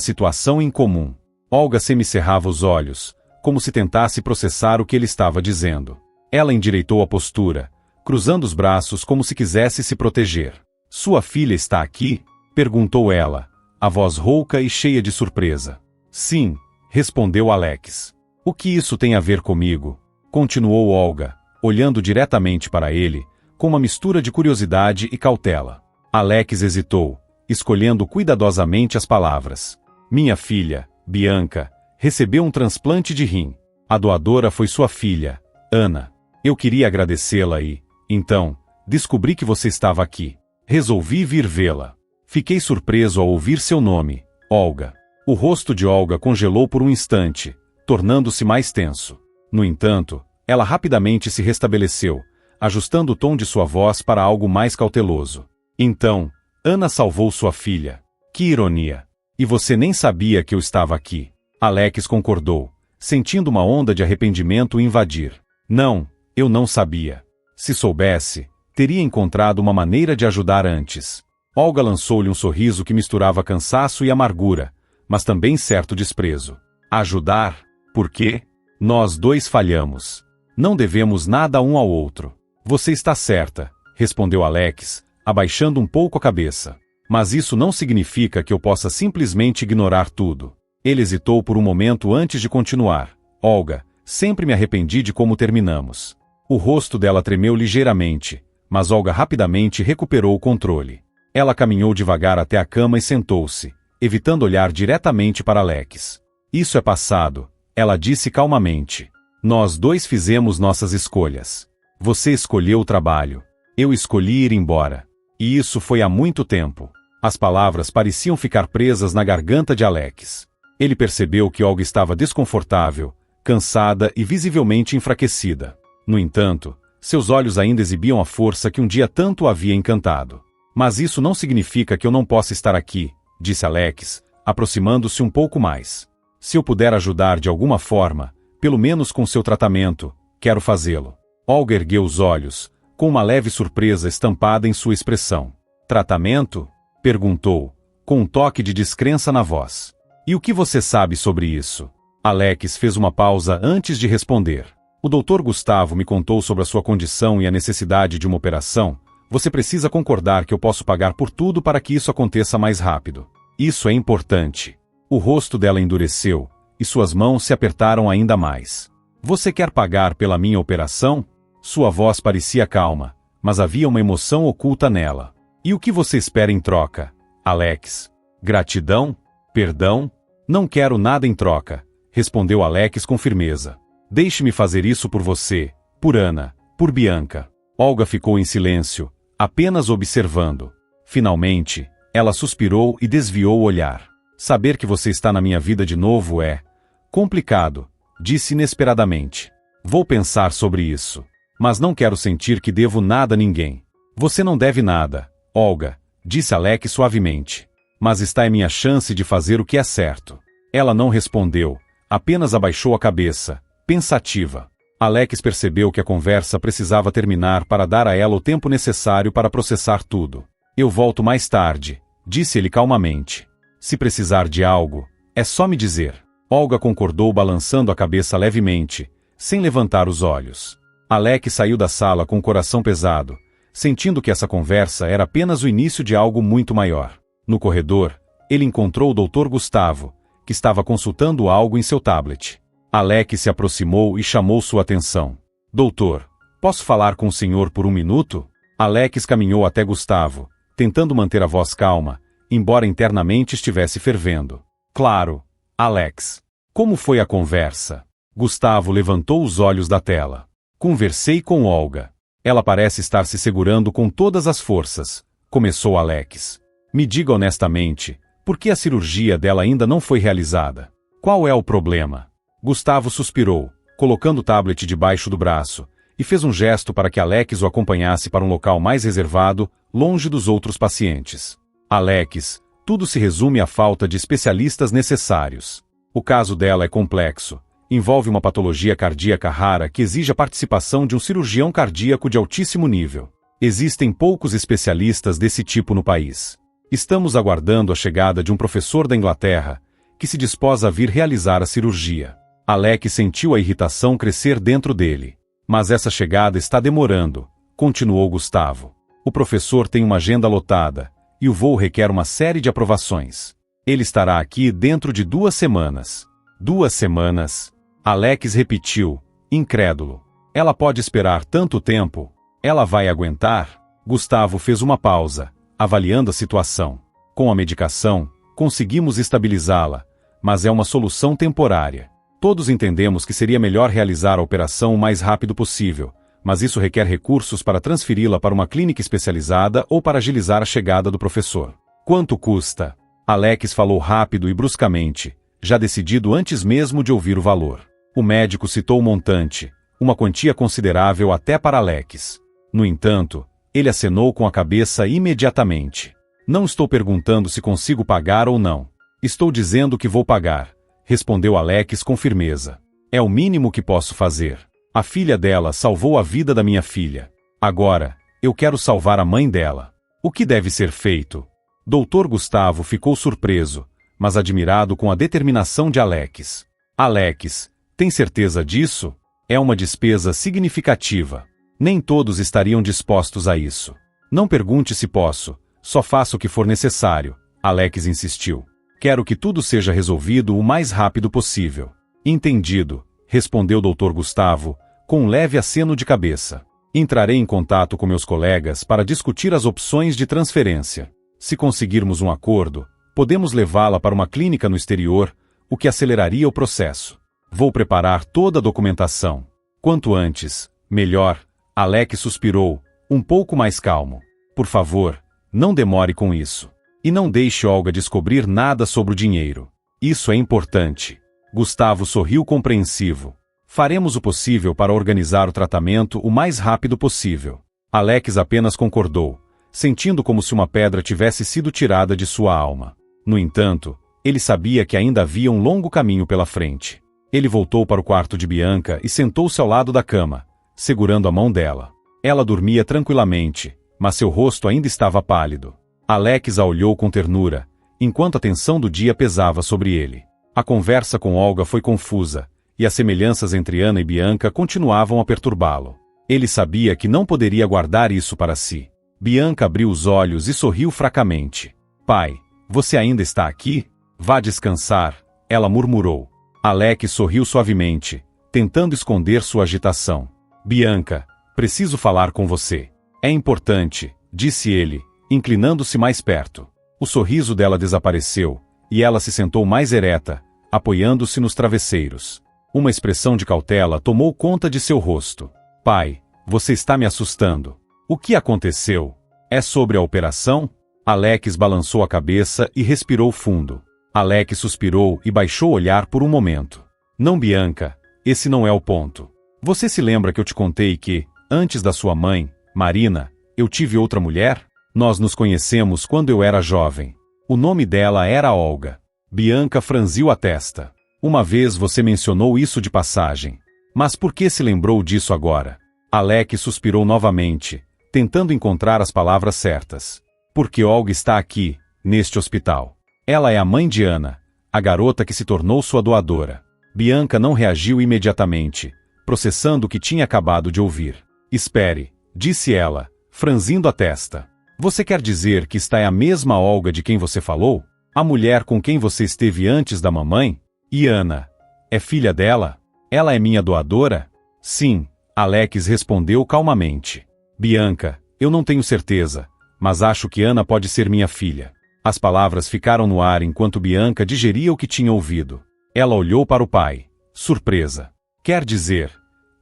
situação incomum. Olga semicerrava os olhos, como se tentasse processar o que ele estava dizendo. Ela endireitou a postura, cruzando os braços como se quisesse se proteger. Sua filha está aqui? Perguntou ela, a voz rouca e cheia de surpresa. Sim, respondeu Alex. O que isso tem a ver comigo? Continuou Olga, olhando diretamente para ele, com uma mistura de curiosidade e cautela. Alex hesitou, escolhendo cuidadosamente as palavras. Minha filha, Bianca, recebeu um transplante de rim. A doadora foi sua filha, Ana. Eu queria agradecê-la e, então, descobri que você estava aqui. Resolvi vir vê-la. Fiquei surpreso ao ouvir seu nome, Olga. O rosto de Olga congelou por um instante, tornando-se mais tenso. No entanto, ela rapidamente se restabeleceu, ajustando o tom de sua voz para algo mais cauteloso. Então, Ana salvou sua filha. Que ironia! E você nem sabia que eu estava aqui. Alex concordou, sentindo uma onda de arrependimento invadir. Não, eu não sabia. Se soubesse, teria encontrado uma maneira de ajudar antes. Olga lançou-lhe um sorriso que misturava cansaço e amargura, mas também certo desprezo. Ajudar? Por quê? Nós dois falhamos. Não devemos nada um ao outro. Você está certa, respondeu Alex, abaixando um pouco a cabeça. Mas isso não significa que eu possa simplesmente ignorar tudo. Ele hesitou por um momento antes de continuar. Olga, sempre me arrependi de como terminamos. O rosto dela tremeu ligeiramente, mas Olga rapidamente recuperou o controle. Ela caminhou devagar até a cama e sentou-se, evitando olhar diretamente para Alex. Isso é passado, ela disse calmamente. Nós dois fizemos nossas escolhas. Você escolheu o trabalho. Eu escolhi ir embora. E isso foi há muito tempo. As palavras pareciam ficar presas na garganta de Alex. Ele percebeu que Olga estava desconfortável, cansada e visivelmente enfraquecida. No entanto, seus olhos ainda exibiam a força que um dia tanto o havia encantado. Mas isso não significa que eu não possa estar aqui, disse Alex, aproximando-se um pouco mais. Se eu puder ajudar de alguma forma, pelo menos com seu tratamento, quero fazê-lo. Olga ergueu os olhos, com uma leve surpresa estampada em sua expressão. Tratamento? Perguntou, com um toque de descrença na voz. E o que você sabe sobre isso? Alex fez uma pausa antes de responder. O Dr. Gustavo me contou sobre a sua condição e a necessidade de uma operação. Você precisa concordar que eu posso pagar por tudo para que isso aconteça mais rápido. Isso é importante. O rosto dela endureceu, e suas mãos se apertaram ainda mais. Você quer pagar pela minha operação? Sua voz parecia calma, mas havia uma emoção oculta nela. E o que você espera em troca, Alex? Gratidão? Perdão? Não quero nada em troca, respondeu Alex com firmeza. Deixe-me fazer isso por você, por Ana, por Bianca. Olga ficou em silêncio, apenas observando. Finalmente, ela suspirou e desviou o olhar. Saber que você está na minha vida de novo é complicado, disse inesperadamente. Vou pensar sobre isso. Mas não quero sentir que devo nada a ninguém. Você não deve nada, Olga, disse Alex suavemente. Mas está em minha chance de fazer o que é certo. Ela não respondeu, apenas abaixou a cabeça, pensativa. Alex percebeu que a conversa precisava terminar para dar a ela o tempo necessário para processar tudo. Eu volto mais tarde, disse ele calmamente. Se precisar de algo, é só me dizer. Olga concordou balançando a cabeça levemente, sem levantar os olhos. Alex saiu da sala com o coração pesado, sentindo que essa conversa era apenas o início de algo muito maior. No corredor, ele encontrou o Dr. Gustavo, que estava consultando algo em seu tablet. Alex se aproximou e chamou sua atenção. Doutor, posso falar com o senhor por um minuto? Alex caminhou até Gustavo, tentando manter a voz calma, embora internamente estivesse fervendo. Claro, Alex. Como foi a conversa? Gustavo levantou os olhos da tela. Conversei com Olga. Ela parece estar se segurando com todas as forças, começou Alex. Me diga honestamente, por que a cirurgia dela ainda não foi realizada? Qual é o problema? Gustavo suspirou, colocando o tablet debaixo do braço, e fez um gesto para que Alex o acompanhasse para um local mais reservado, longe dos outros pacientes. Alex, tudo se resume à falta de especialistas necessários. O caso dela é complexo. Envolve uma patologia cardíaca rara que exige a participação de um cirurgião cardíaco de altíssimo nível. Existem poucos especialistas desse tipo no país. Estamos aguardando a chegada de um professor da Inglaterra, que se dispôs a vir realizar a cirurgia. Alex sentiu a irritação crescer dentro dele. Mas essa chegada está demorando, continuou Gustavo. O professor tem uma agenda lotada, e o voo requer uma série de aprovações. Ele estará aqui dentro de 2 semanas. 2 semanas? Alex repetiu, incrédulo. Ela pode esperar tanto tempo? Ela vai aguentar? Gustavo fez uma pausa, avaliando a situação. Com a medicação, conseguimos estabilizá-la, mas é uma solução temporária. Todos entendemos que seria melhor realizar a operação o mais rápido possível, mas isso requer recursos para transferi-la para uma clínica especializada ou para agilizar a chegada do professor. Quanto custa? Alex falou rápido e bruscamente, já decidido antes mesmo de ouvir o valor. O médico citou o montante, uma quantia considerável até para Alex. No entanto, ele acenou com a cabeça imediatamente. Não estou perguntando se consigo pagar ou não. Estou dizendo que vou pagar, respondeu Alex com firmeza. É o mínimo que posso fazer. A filha dela salvou a vida da minha filha. Agora, eu quero salvar a mãe dela. O que deve ser feito? Dr. Gustavo ficou surpreso, mas admirado com a determinação de Alex. Alex, tem certeza disso? É uma despesa significativa. Nem todos estariam dispostos a isso. Não pergunte se posso, só faça o que for necessário, Alex insistiu. Quero que tudo seja resolvido o mais rápido possível. Entendido, respondeu Dr. Gustavo, com um leve aceno de cabeça. Entrarei em contato com meus colegas para discutir as opções de transferência. Se conseguirmos um acordo, podemos levá-la para uma clínica no exterior, o que aceleraria o processo. Vou preparar toda a documentação. Quanto antes, melhor, Alex suspirou, um pouco mais calmo. Por favor, não demore com isso. E não deixe Olga descobrir nada sobre o dinheiro. Isso é importante. Gustavo sorriu compreensivo. Faremos o possível para organizar o tratamento o mais rápido possível. Alex apenas concordou, sentindo como se uma pedra tivesse sido tirada de sua alma. No entanto, ele sabia que ainda havia um longo caminho pela frente. Ele voltou para o quarto de Bianca e sentou-se ao lado da cama, segurando a mão dela. Ela dormia tranquilamente, mas seu rosto ainda estava pálido. Alex a olhou com ternura, enquanto a tensão do dia pesava sobre ele. A conversa com Olga foi confusa, e as semelhanças entre Ana e Bianca continuavam a perturbá-lo. Ele sabia que não poderia guardar isso para si. Bianca abriu os olhos e sorriu fracamente. Pai, você ainda está aqui? Vá descansar, ela murmurou. Alex sorriu suavemente, tentando esconder sua agitação. Bianca, preciso falar com você. É importante, disse ele, inclinando-se mais perto. O sorriso dela desapareceu, e ela se sentou mais ereta, apoiando-se nos travesseiros. Uma expressão de cautela tomou conta de seu rosto. Pai, você está me assustando. O que aconteceu? É sobre a operação? Alex balançou a cabeça e respirou fundo. Alex suspirou e baixou o olhar por um momento. Não, Bianca, esse não é o ponto. Você se lembra que eu te contei que, antes da sua mãe, Marina, eu tive outra mulher? Nós nos conhecemos quando eu era jovem. O nome dela era Olga. Bianca franziu a testa. Uma vez você mencionou isso de passagem. Mas por que se lembrou disso agora? Alex suspirou novamente, tentando encontrar as palavras certas. Porque Olga está aqui, neste hospital. Ela é a mãe de Ana, a garota que se tornou sua doadora. Bianca não reagiu imediatamente, processando o que tinha acabado de ouvir. Espere, disse ela, franzindo a testa. Você quer dizer que esta é a mesma Olga de quem você falou? A mulher com quem você esteve antes da mamãe? E Ana? É filha dela? Ela é minha doadora? Sim, Alex respondeu calmamente. Bianca, eu não tenho certeza, mas acho que Ana pode ser minha filha. As palavras ficaram no ar enquanto Bianca digeria o que tinha ouvido. Ela olhou para o pai, surpresa. Quer dizer,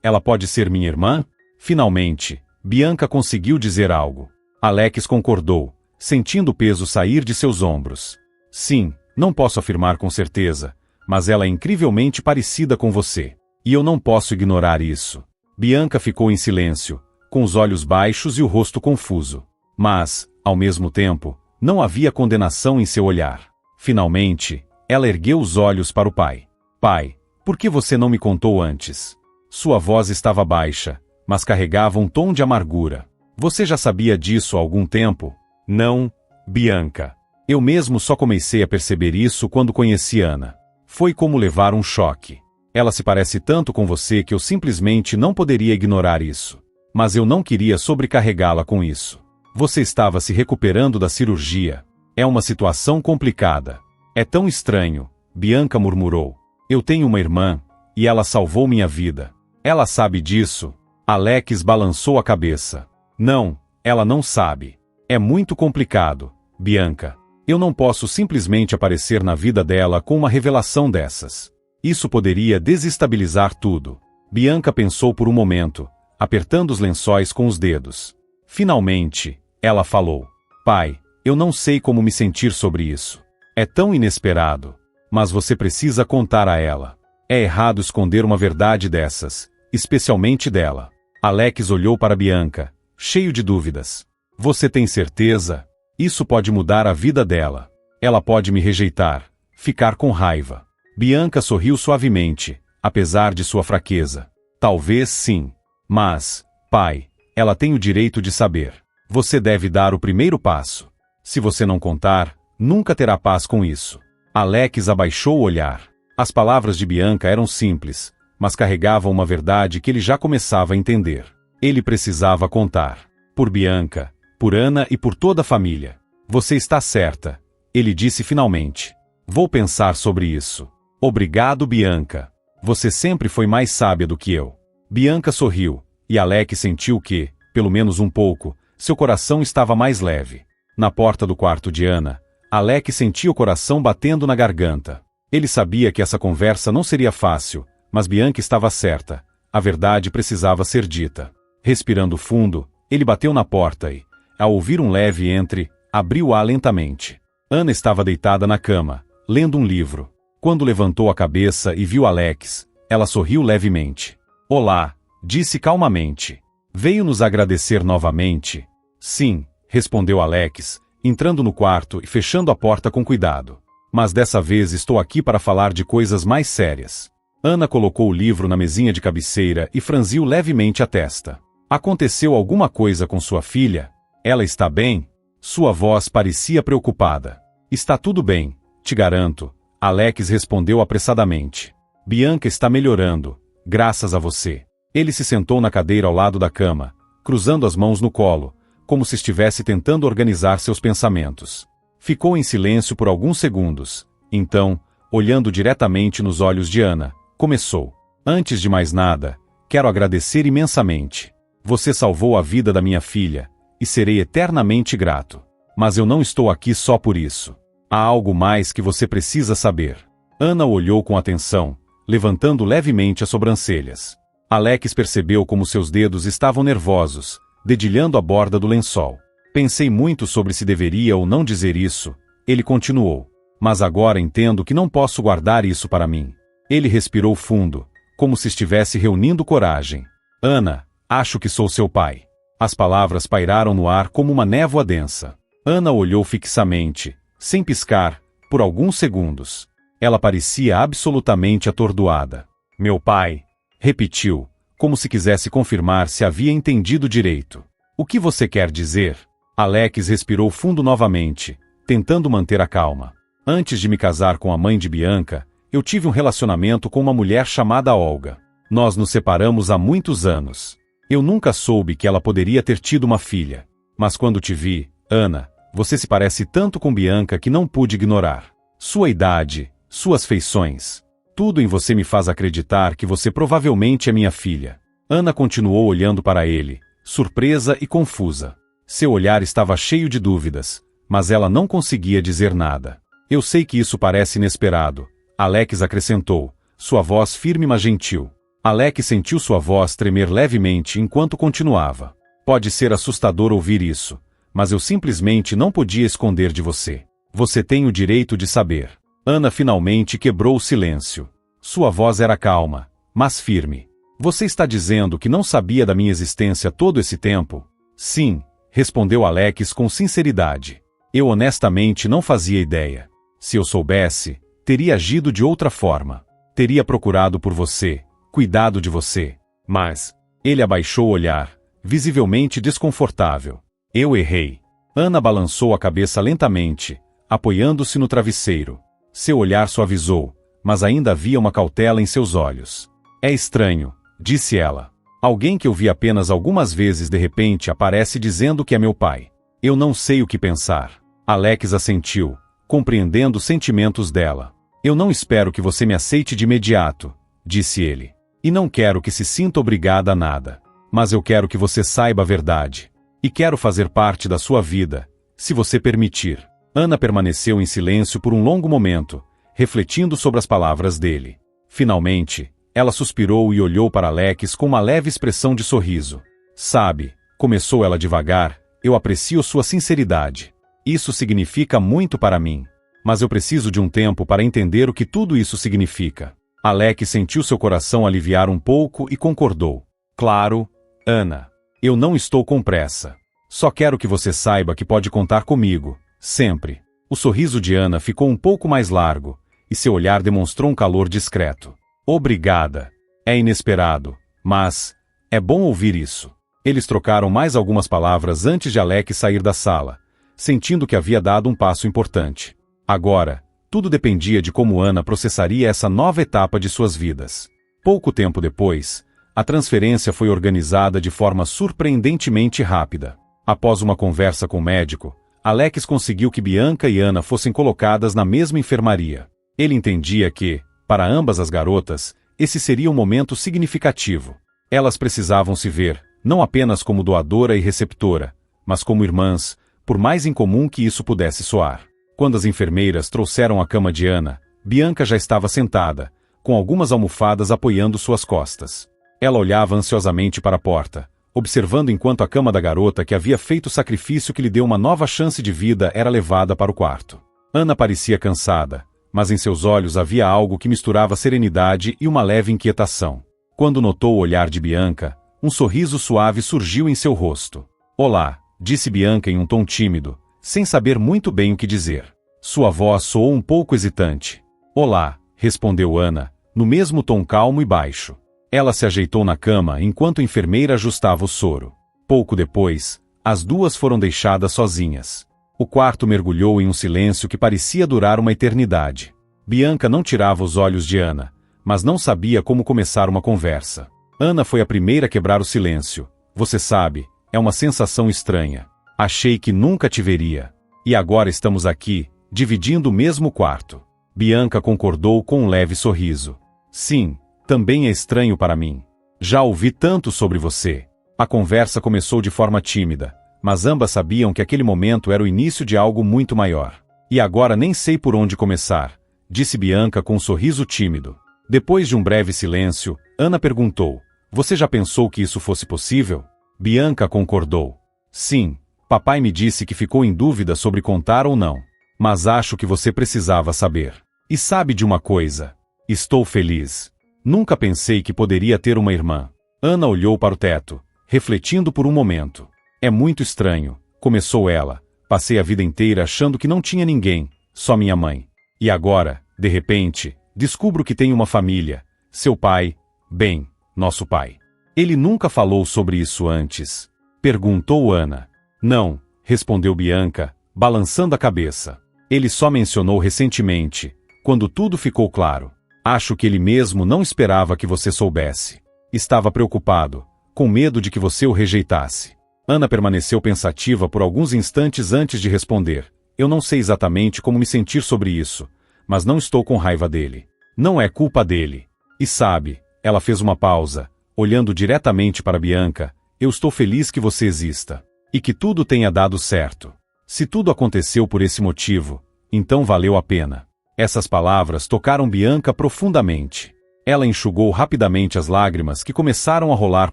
ela pode ser minha irmã? Finalmente, Bianca conseguiu dizer algo. Alex concordou, sentindo o peso sair de seus ombros. Sim, não posso afirmar com certeza, mas ela é incrivelmente parecida com você. E eu não posso ignorar isso. Bianca ficou em silêncio, com os olhos baixos e o rosto confuso. Mas, ao mesmo tempo, não havia condenação em seu olhar. Finalmente, ela ergueu os olhos para o pai. Pai, por que você não me contou antes? Sua voz estava baixa, mas carregava um tom de amargura. Você já sabia disso há algum tempo? Não, Bianca. Eu mesmo só comecei a perceber isso quando conheci Ana. Foi como levar um choque. Ela se parece tanto com você que eu simplesmente não poderia ignorar isso. Mas eu não queria sobrecarregá-la com isso. Você estava se recuperando da cirurgia. É uma situação complicada. É tão estranho, Bianca murmurou. Eu tenho uma irmã, e ela salvou minha vida. Ela sabe disso? Alex balançou a cabeça. Não, ela não sabe. É muito complicado, Bianca. Eu não posso simplesmente aparecer na vida dela com uma revelação dessas. Isso poderia desestabilizar tudo. Bianca pensou por um momento, apertando os lençóis com os dedos. Finalmente, ela falou. Pai, eu não sei como me sentir sobre isso. É tão inesperado. Mas você precisa contar a ela. É errado esconder uma verdade dessas, especialmente dela. Alex olhou para Bianca, cheio de dúvidas. Você tem certeza? Isso pode mudar a vida dela. Ela pode me rejeitar, ficar com raiva. Bianca sorriu suavemente, apesar de sua fraqueza. Talvez sim. Mas, pai, ela tem o direito de saber. Você deve dar o primeiro passo. Se você não contar, nunca terá paz com isso. Alex abaixou o olhar. As palavras de Bianca eram simples, mas carregavam uma verdade que ele já começava a entender. Ele precisava contar. Por Bianca, por Ana e por toda a família. Você está certa, ele disse finalmente. Vou pensar sobre isso. Obrigado, Bianca. Você sempre foi mais sábia do que eu. Bianca sorriu, e Alex sentiu que, pelo menos um pouco, seu coração estava mais leve. Na porta do quarto de Ana, Alex sentia o coração batendo na garganta. Ele sabia que essa conversa não seria fácil, mas Bianca estava certa. A verdade precisava ser dita. Respirando fundo, ele bateu na porta e, ao ouvir um leve entre, abriu-a lentamente. Ana estava deitada na cama, lendo um livro. Quando levantou a cabeça e viu Alex, ela sorriu levemente. Olá, disse calmamente. Veio nos agradecer novamente? Sim, respondeu Alex, entrando no quarto e fechando a porta com cuidado. Mas dessa vez estou aqui para falar de coisas mais sérias. Ana colocou o livro na mesinha de cabeceira e franziu levemente a testa. Aconteceu alguma coisa com sua filha? Ela está bem? Sua voz parecia preocupada. Está tudo bem, te garanto, Alex respondeu apressadamente. Bianca está melhorando, graças a você. Ele se sentou na cadeira ao lado da cama, cruzando as mãos no colo, como se estivesse tentando organizar seus pensamentos. Ficou em silêncio por alguns segundos. Então, olhando diretamente nos olhos de Ana, começou. Antes de mais nada, quero agradecer imensamente. Você salvou a vida da minha filha, e serei eternamente grato. Mas eu não estou aqui só por isso. Há algo mais que você precisa saber. Ana olhou com atenção, levantando levemente as sobrancelhas. Alex percebeu como seus dedos estavam nervosos, dedilhando a borda do lençol. Pensei muito sobre se deveria ou não dizer isso, ele continuou. Mas agora entendo que não posso guardar isso para mim. Ele respirou fundo, como se estivesse reunindo coragem. Ana, acho que sou seu pai. As palavras pairaram no ar como uma névoa densa. Ana olhou fixamente, sem piscar, por alguns segundos. Ela parecia absolutamente atordoada. Meu pai, repetiu, como se quisesse confirmar se havia entendido direito. O que você quer dizer? Alex respirou fundo novamente, tentando manter a calma. Antes de me casar com a mãe de Bianca, eu tive um relacionamento com uma mulher chamada Olga. Nós nos separamos há muitos anos. Eu nunca soube que ela poderia ter tido uma filha. Mas quando te vi, Ana, você se parece tanto com Bianca que não pude ignorar. Sua idade, suas feições. Tudo em você me faz acreditar que você provavelmente é minha filha. Ana continuou olhando para ele, surpresa e confusa. Seu olhar estava cheio de dúvidas, mas ela não conseguia dizer nada. Eu sei que isso parece inesperado, Alex acrescentou, sua voz firme mas gentil. Alex sentiu sua voz tremer levemente enquanto continuava. Pode ser assustador ouvir isso, mas eu simplesmente não podia esconder de você. Você tem o direito de saber. Ana finalmente quebrou o silêncio. Sua voz era calma, mas firme. Você está dizendo que não sabia da minha existência todo esse tempo? Sim, respondeu Alex com sinceridade. Eu honestamente não fazia ideia. Se eu soubesse, teria agido de outra forma. Teria procurado por você, cuidado de você. Mas, ele abaixou o olhar, visivelmente desconfortável. Eu errei. Ana balançou a cabeça lentamente, apoiando-se no travesseiro. Seu olhar suavizou, mas ainda havia uma cautela em seus olhos. É estranho, disse ela. Alguém que eu vi apenas algumas vezes de repente aparece dizendo que é meu pai. Eu não sei o que pensar. Alex assentiu, compreendendo os sentimentos dela. Eu não espero que você me aceite de imediato, disse ele. E não quero que se sinta obrigada a nada. Mas eu quero que você saiba a verdade. E quero fazer parte da sua vida, se você permitir. Ana permaneceu em silêncio por um longo momento, refletindo sobre as palavras dele. Finalmente, ela suspirou e olhou para Alex com uma leve expressão de sorriso. Sabe, começou ela devagar, eu aprecio sua sinceridade. Isso significa muito para mim. Mas eu preciso de um tempo para entender o que tudo isso significa. Alex sentiu seu coração aliviar um pouco e concordou. Claro, Ana. Eu não estou com pressa. Só quero que você saiba que pode contar comigo, sempre. O sorriso de Ana ficou um pouco mais largo, e seu olhar demonstrou um calor discreto. Obrigada. É inesperado, mas é bom ouvir isso. Eles trocaram mais algumas palavras antes de Alex sair da sala, sentindo que havia dado um passo importante. Agora, tudo dependia de como Ana processaria essa nova etapa de suas vidas. Pouco tempo depois, a transferência foi organizada de forma surpreendentemente rápida. Após uma conversa com o médico, Alex conseguiu que Bianca e Ana fossem colocadas na mesma enfermaria. Ele entendia que, para ambas as garotas, esse seria um momento significativo. Elas precisavam se ver, não apenas como doadora e receptora, mas como irmãs, por mais incomum que isso pudesse soar. Quando as enfermeiras trouxeram a cama de Ana, Bianca já estava sentada, com algumas almofadas apoiando suas costas. Ela olhava ansiosamente para a porta, observando enquanto a cama da garota que havia feito o sacrifício que lhe deu uma nova chance de vida era levada para o quarto. Ana parecia cansada, mas em seus olhos havia algo que misturava serenidade e uma leve inquietação. Quando notou o olhar de Bianca, um sorriso suave surgiu em seu rosto. Olá, disse Bianca em um tom tímido, sem saber muito bem o que dizer. Sua voz soou um pouco hesitante. Olá, respondeu Ana, no mesmo tom calmo e baixo. Ela se ajeitou na cama enquanto a enfermeira ajustava o soro. Pouco depois, as duas foram deixadas sozinhas. O quarto mergulhou em um silêncio que parecia durar uma eternidade. Bianca não tirava os olhos de Ana, mas não sabia como começar uma conversa. Ana foi a primeira a quebrar o silêncio. Você sabe, é uma sensação estranha. Achei que nunca te veria. E agora estamos aqui, dividindo o mesmo quarto. Bianca concordou com um leve sorriso. Sim, também é estranho para mim. Já ouvi tanto sobre você. A conversa começou de forma tímida, mas ambas sabiam que aquele momento era o início de algo muito maior. E agora nem sei por onde começar, disse Bianca com um sorriso tímido. Depois de um breve silêncio, Ana perguntou, você já pensou que isso fosse possível? Bianca concordou. Sim, papai me disse que ficou em dúvida sobre contar ou não. Mas acho que você precisava saber. E sabe de uma coisa? Estou feliz. Nunca pensei que poderia ter uma irmã. Ana olhou para o teto, refletindo por um momento. É muito estranho, começou ela. Passei a vida inteira achando que não tinha ninguém, só minha mãe. E agora, de repente, descubro que tenho uma família. Seu pai, bem, nosso pai. Ele nunca falou sobre isso antes? Perguntou Ana. Não, respondeu Bianca, balançando a cabeça. Ele só mencionou recentemente, quando tudo ficou claro. Acho que ele mesmo não esperava que você soubesse. Estava preocupado, com medo de que você o rejeitasse. Ana permaneceu pensativa por alguns instantes antes de responder. Eu não sei exatamente como me sentir sobre isso, mas não estou com raiva dele. Não é culpa dele. E sabe, ela fez uma pausa, olhando diretamente para Bianca, eu estou feliz que você exista. E que tudo tenha dado certo. Se tudo aconteceu por esse motivo, então valeu a pena. Essas palavras tocaram Bianca profundamente. Ela enxugou rapidamente as lágrimas que começaram a rolar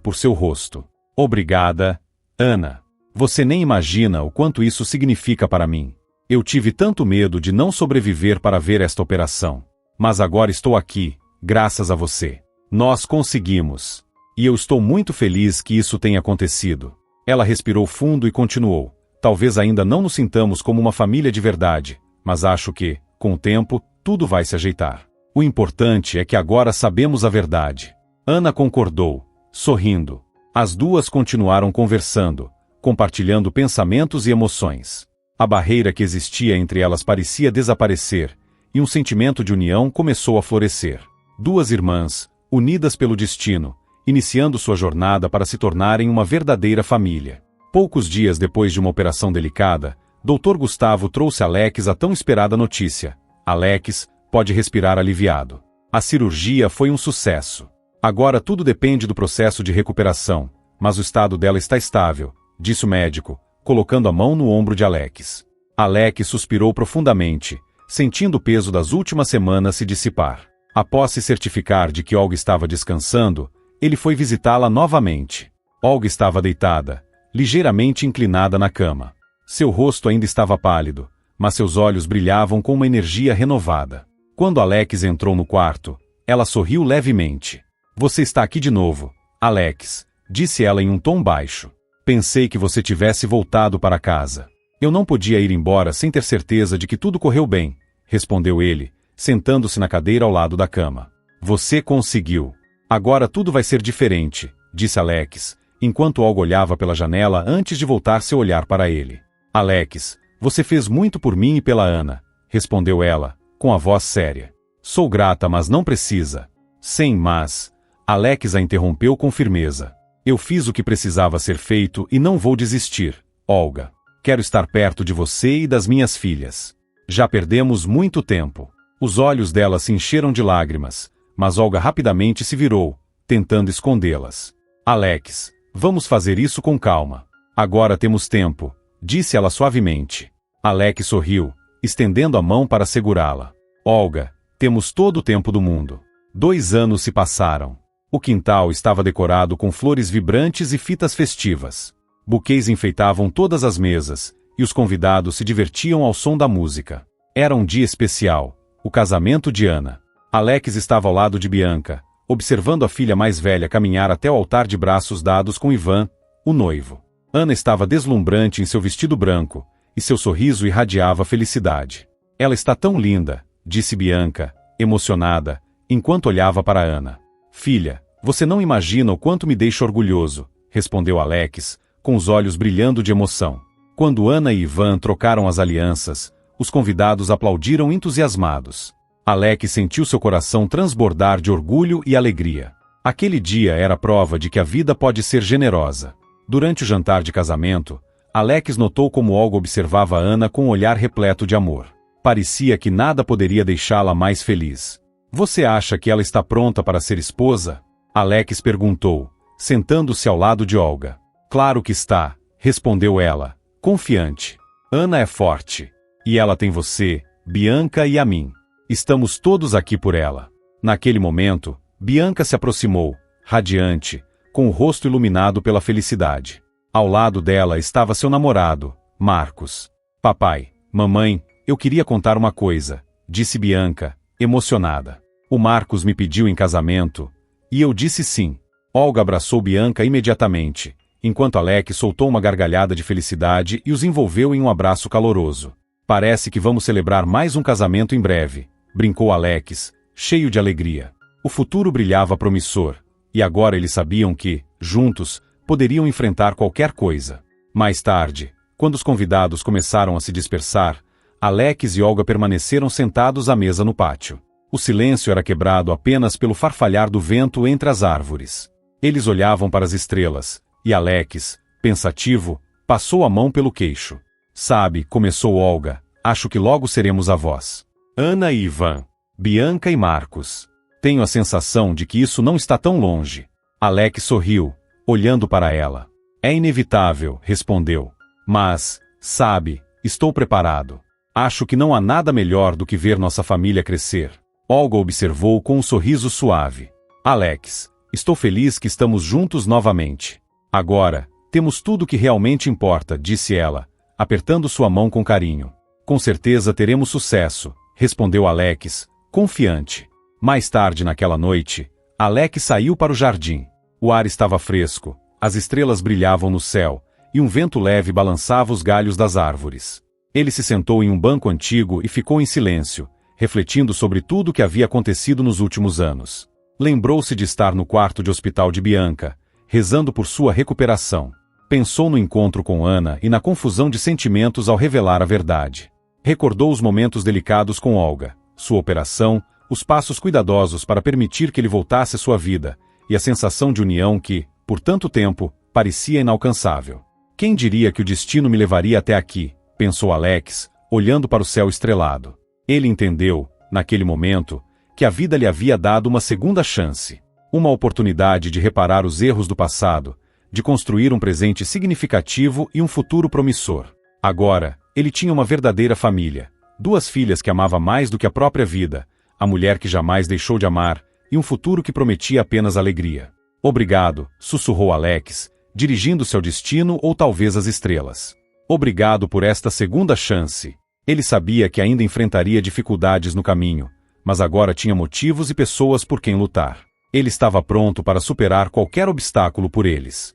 por seu rosto. Obrigada, Ana. Você nem imagina o quanto isso significa para mim. Eu tive tanto medo de não sobreviver para ver esta operação. Mas agora estou aqui, graças a você. Nós conseguimos. E eu estou muito feliz que isso tenha acontecido. Ela respirou fundo e continuou. Talvez ainda não nos sintamos como uma família de verdade, mas acho que, com o tempo, tudo vai se ajeitar. O importante é que agora sabemos a verdade. Ana concordou, sorrindo. As duas continuaram conversando, compartilhando pensamentos e emoções. A barreira que existia entre elas parecia desaparecer, e um sentimento de união começou a florescer. Duas irmãs, unidas pelo destino, iniciando sua jornada para se tornarem uma verdadeira família. Poucos dias depois de uma operação delicada, Dr. Gustavo trouxe a Alex a tão esperada notícia. Alex pode respirar aliviado. A cirurgia foi um sucesso. Agora tudo depende do processo de recuperação, mas o estado dela está estável, disse o médico, colocando a mão no ombro de Alex. Alex suspirou profundamente, sentindo o peso das últimas semanas se dissipar. Após se certificar de que Olga estava descansando, ele foi visitá-la novamente. Olga estava deitada, ligeiramente inclinada na cama. Seu rosto ainda estava pálido, mas seus olhos brilhavam com uma energia renovada. Quando Alex entrou no quarto, ela sorriu levemente. Você está aqui de novo, Alex, disse ela em um tom baixo. Pensei que você tivesse voltado para casa. Eu não podia ir embora sem ter certeza de que tudo correu bem, respondeu ele, sentando-se na cadeira ao lado da cama. Você conseguiu. Agora tudo vai ser diferente, disse Alex, enquanto Olga olhava pela janela antes de voltar seu olhar para ele. Alex, você fez muito por mim e pela Ana, respondeu ela, com a voz séria. Sou grata, mas não precisa. Sem mas, Alex a interrompeu com firmeza. Eu fiz o que precisava ser feito e não vou desistir, Olga. Quero estar perto de você e das minhas filhas. Já perdemos muito tempo. Os olhos dela se encheram de lágrimas, mas Olga rapidamente se virou, tentando escondê-las. Alex, vamos fazer isso com calma. Agora temos tempo, disse ela suavemente. Alex sorriu, estendendo a mão para segurá-la. Olga, temos todo o tempo do mundo. 2 anos se passaram. O quintal estava decorado com flores vibrantes e fitas festivas. Buquês enfeitavam todas as mesas, e os convidados se divertiam ao som da música. Era um dia especial, o casamento de Ana. Alex estava ao lado de Bianca, observando a filha mais velha caminhar até o altar de braços dados com Ivan, o noivo. Ana estava deslumbrante em seu vestido branco, e seu sorriso irradiava felicidade. Ela está tão linda, disse Bianca, emocionada, enquanto olhava para Ana. Filha, você não imagina o quanto me deixa orgulhoso, respondeu Alex, com os olhos brilhando de emoção. Quando Ana e Ivan trocaram as alianças, os convidados aplaudiram entusiasmados. Alex sentiu seu coração transbordar de orgulho e alegria. Aquele dia era prova de que a vida pode ser generosa. Durante o jantar de casamento, Alex notou como Olga observava Ana com um olhar repleto de amor. Parecia que nada poderia deixá-la mais feliz. Você acha que ela está pronta para ser esposa? Alex perguntou, sentando-se ao lado de Olga. Claro que está, respondeu ela, confiante. Ana é forte. E ela tem você, Bianca e a mim. Estamos todos aqui por ela. Naquele momento, Bianca se aproximou, radiante, com o rosto iluminado pela felicidade. Ao lado dela estava seu namorado, Marcos. Papai, mamãe, eu queria contar uma coisa, disse Bianca, emocionada. O Marcos me pediu em casamento, e eu disse sim. Olga abraçou Bianca imediatamente, enquanto Alex soltou uma gargalhada de felicidade e os envolveu em um abraço caloroso. Parece que vamos celebrar mais um casamento em breve, brincou Alex, cheio de alegria. O futuro brilhava promissor, e agora eles sabiam que, juntos, poderiam enfrentar qualquer coisa. Mais tarde, quando os convidados começaram a se dispersar, Alex e Olga permaneceram sentados à mesa no pátio. O silêncio era quebrado apenas pelo farfalhar do vento entre as árvores. Eles olhavam para as estrelas, e Alex, pensativo, passou a mão pelo queixo. Sabe, começou Olga, acho que logo seremos avós. Ana e Ivan, Bianca e Marcos. Tenho a sensação de que isso não está tão longe. Alex sorriu, olhando para ela. É inevitável, respondeu. Mas, sabe, estou preparado. Acho que não há nada melhor do que ver nossa família crescer. Olga observou com um sorriso suave. Alex, estou feliz que estamos juntos novamente. Agora, temos tudo o que realmente importa, disse ela, apertando sua mão com carinho. Com certeza teremos sucesso, respondeu Alex, confiante. Mais tarde naquela noite, Alex saiu para o jardim. O ar estava fresco, as estrelas brilhavam no céu, e um vento leve balançava os galhos das árvores. Ele se sentou em um banco antigo e ficou em silêncio, refletindo sobre tudo o que havia acontecido nos últimos anos. Lembrou-se de estar no quarto de hospital de Bianca, rezando por sua recuperação. Pensou no encontro com Ana e na confusão de sentimentos ao revelar a verdade. Recordou os momentos delicados com Olga, sua operação, os passos cuidadosos para permitir que ele voltasse à sua vida, e a sensação de união que, por tanto tempo, parecia inalcançável. Quem diria que o destino me levaria até aqui, pensou Alex, olhando para o céu estrelado. Ele entendeu, naquele momento, que a vida lhe havia dado uma segunda chance. Uma oportunidade de reparar os erros do passado, de construir um presente significativo e um futuro promissor. Agora, ele tinha uma verdadeira família, 2 filhas que amava mais do que a própria vida, a mulher que jamais deixou de amar, e um futuro que prometia apenas alegria. Obrigado, sussurrou Alex, dirigindo-se ao destino ou talvez às estrelas. Obrigado por esta segunda chance. Ele sabia que ainda enfrentaria dificuldades no caminho, mas agora tinha motivos e pessoas por quem lutar. Ele estava pronto para superar qualquer obstáculo por eles.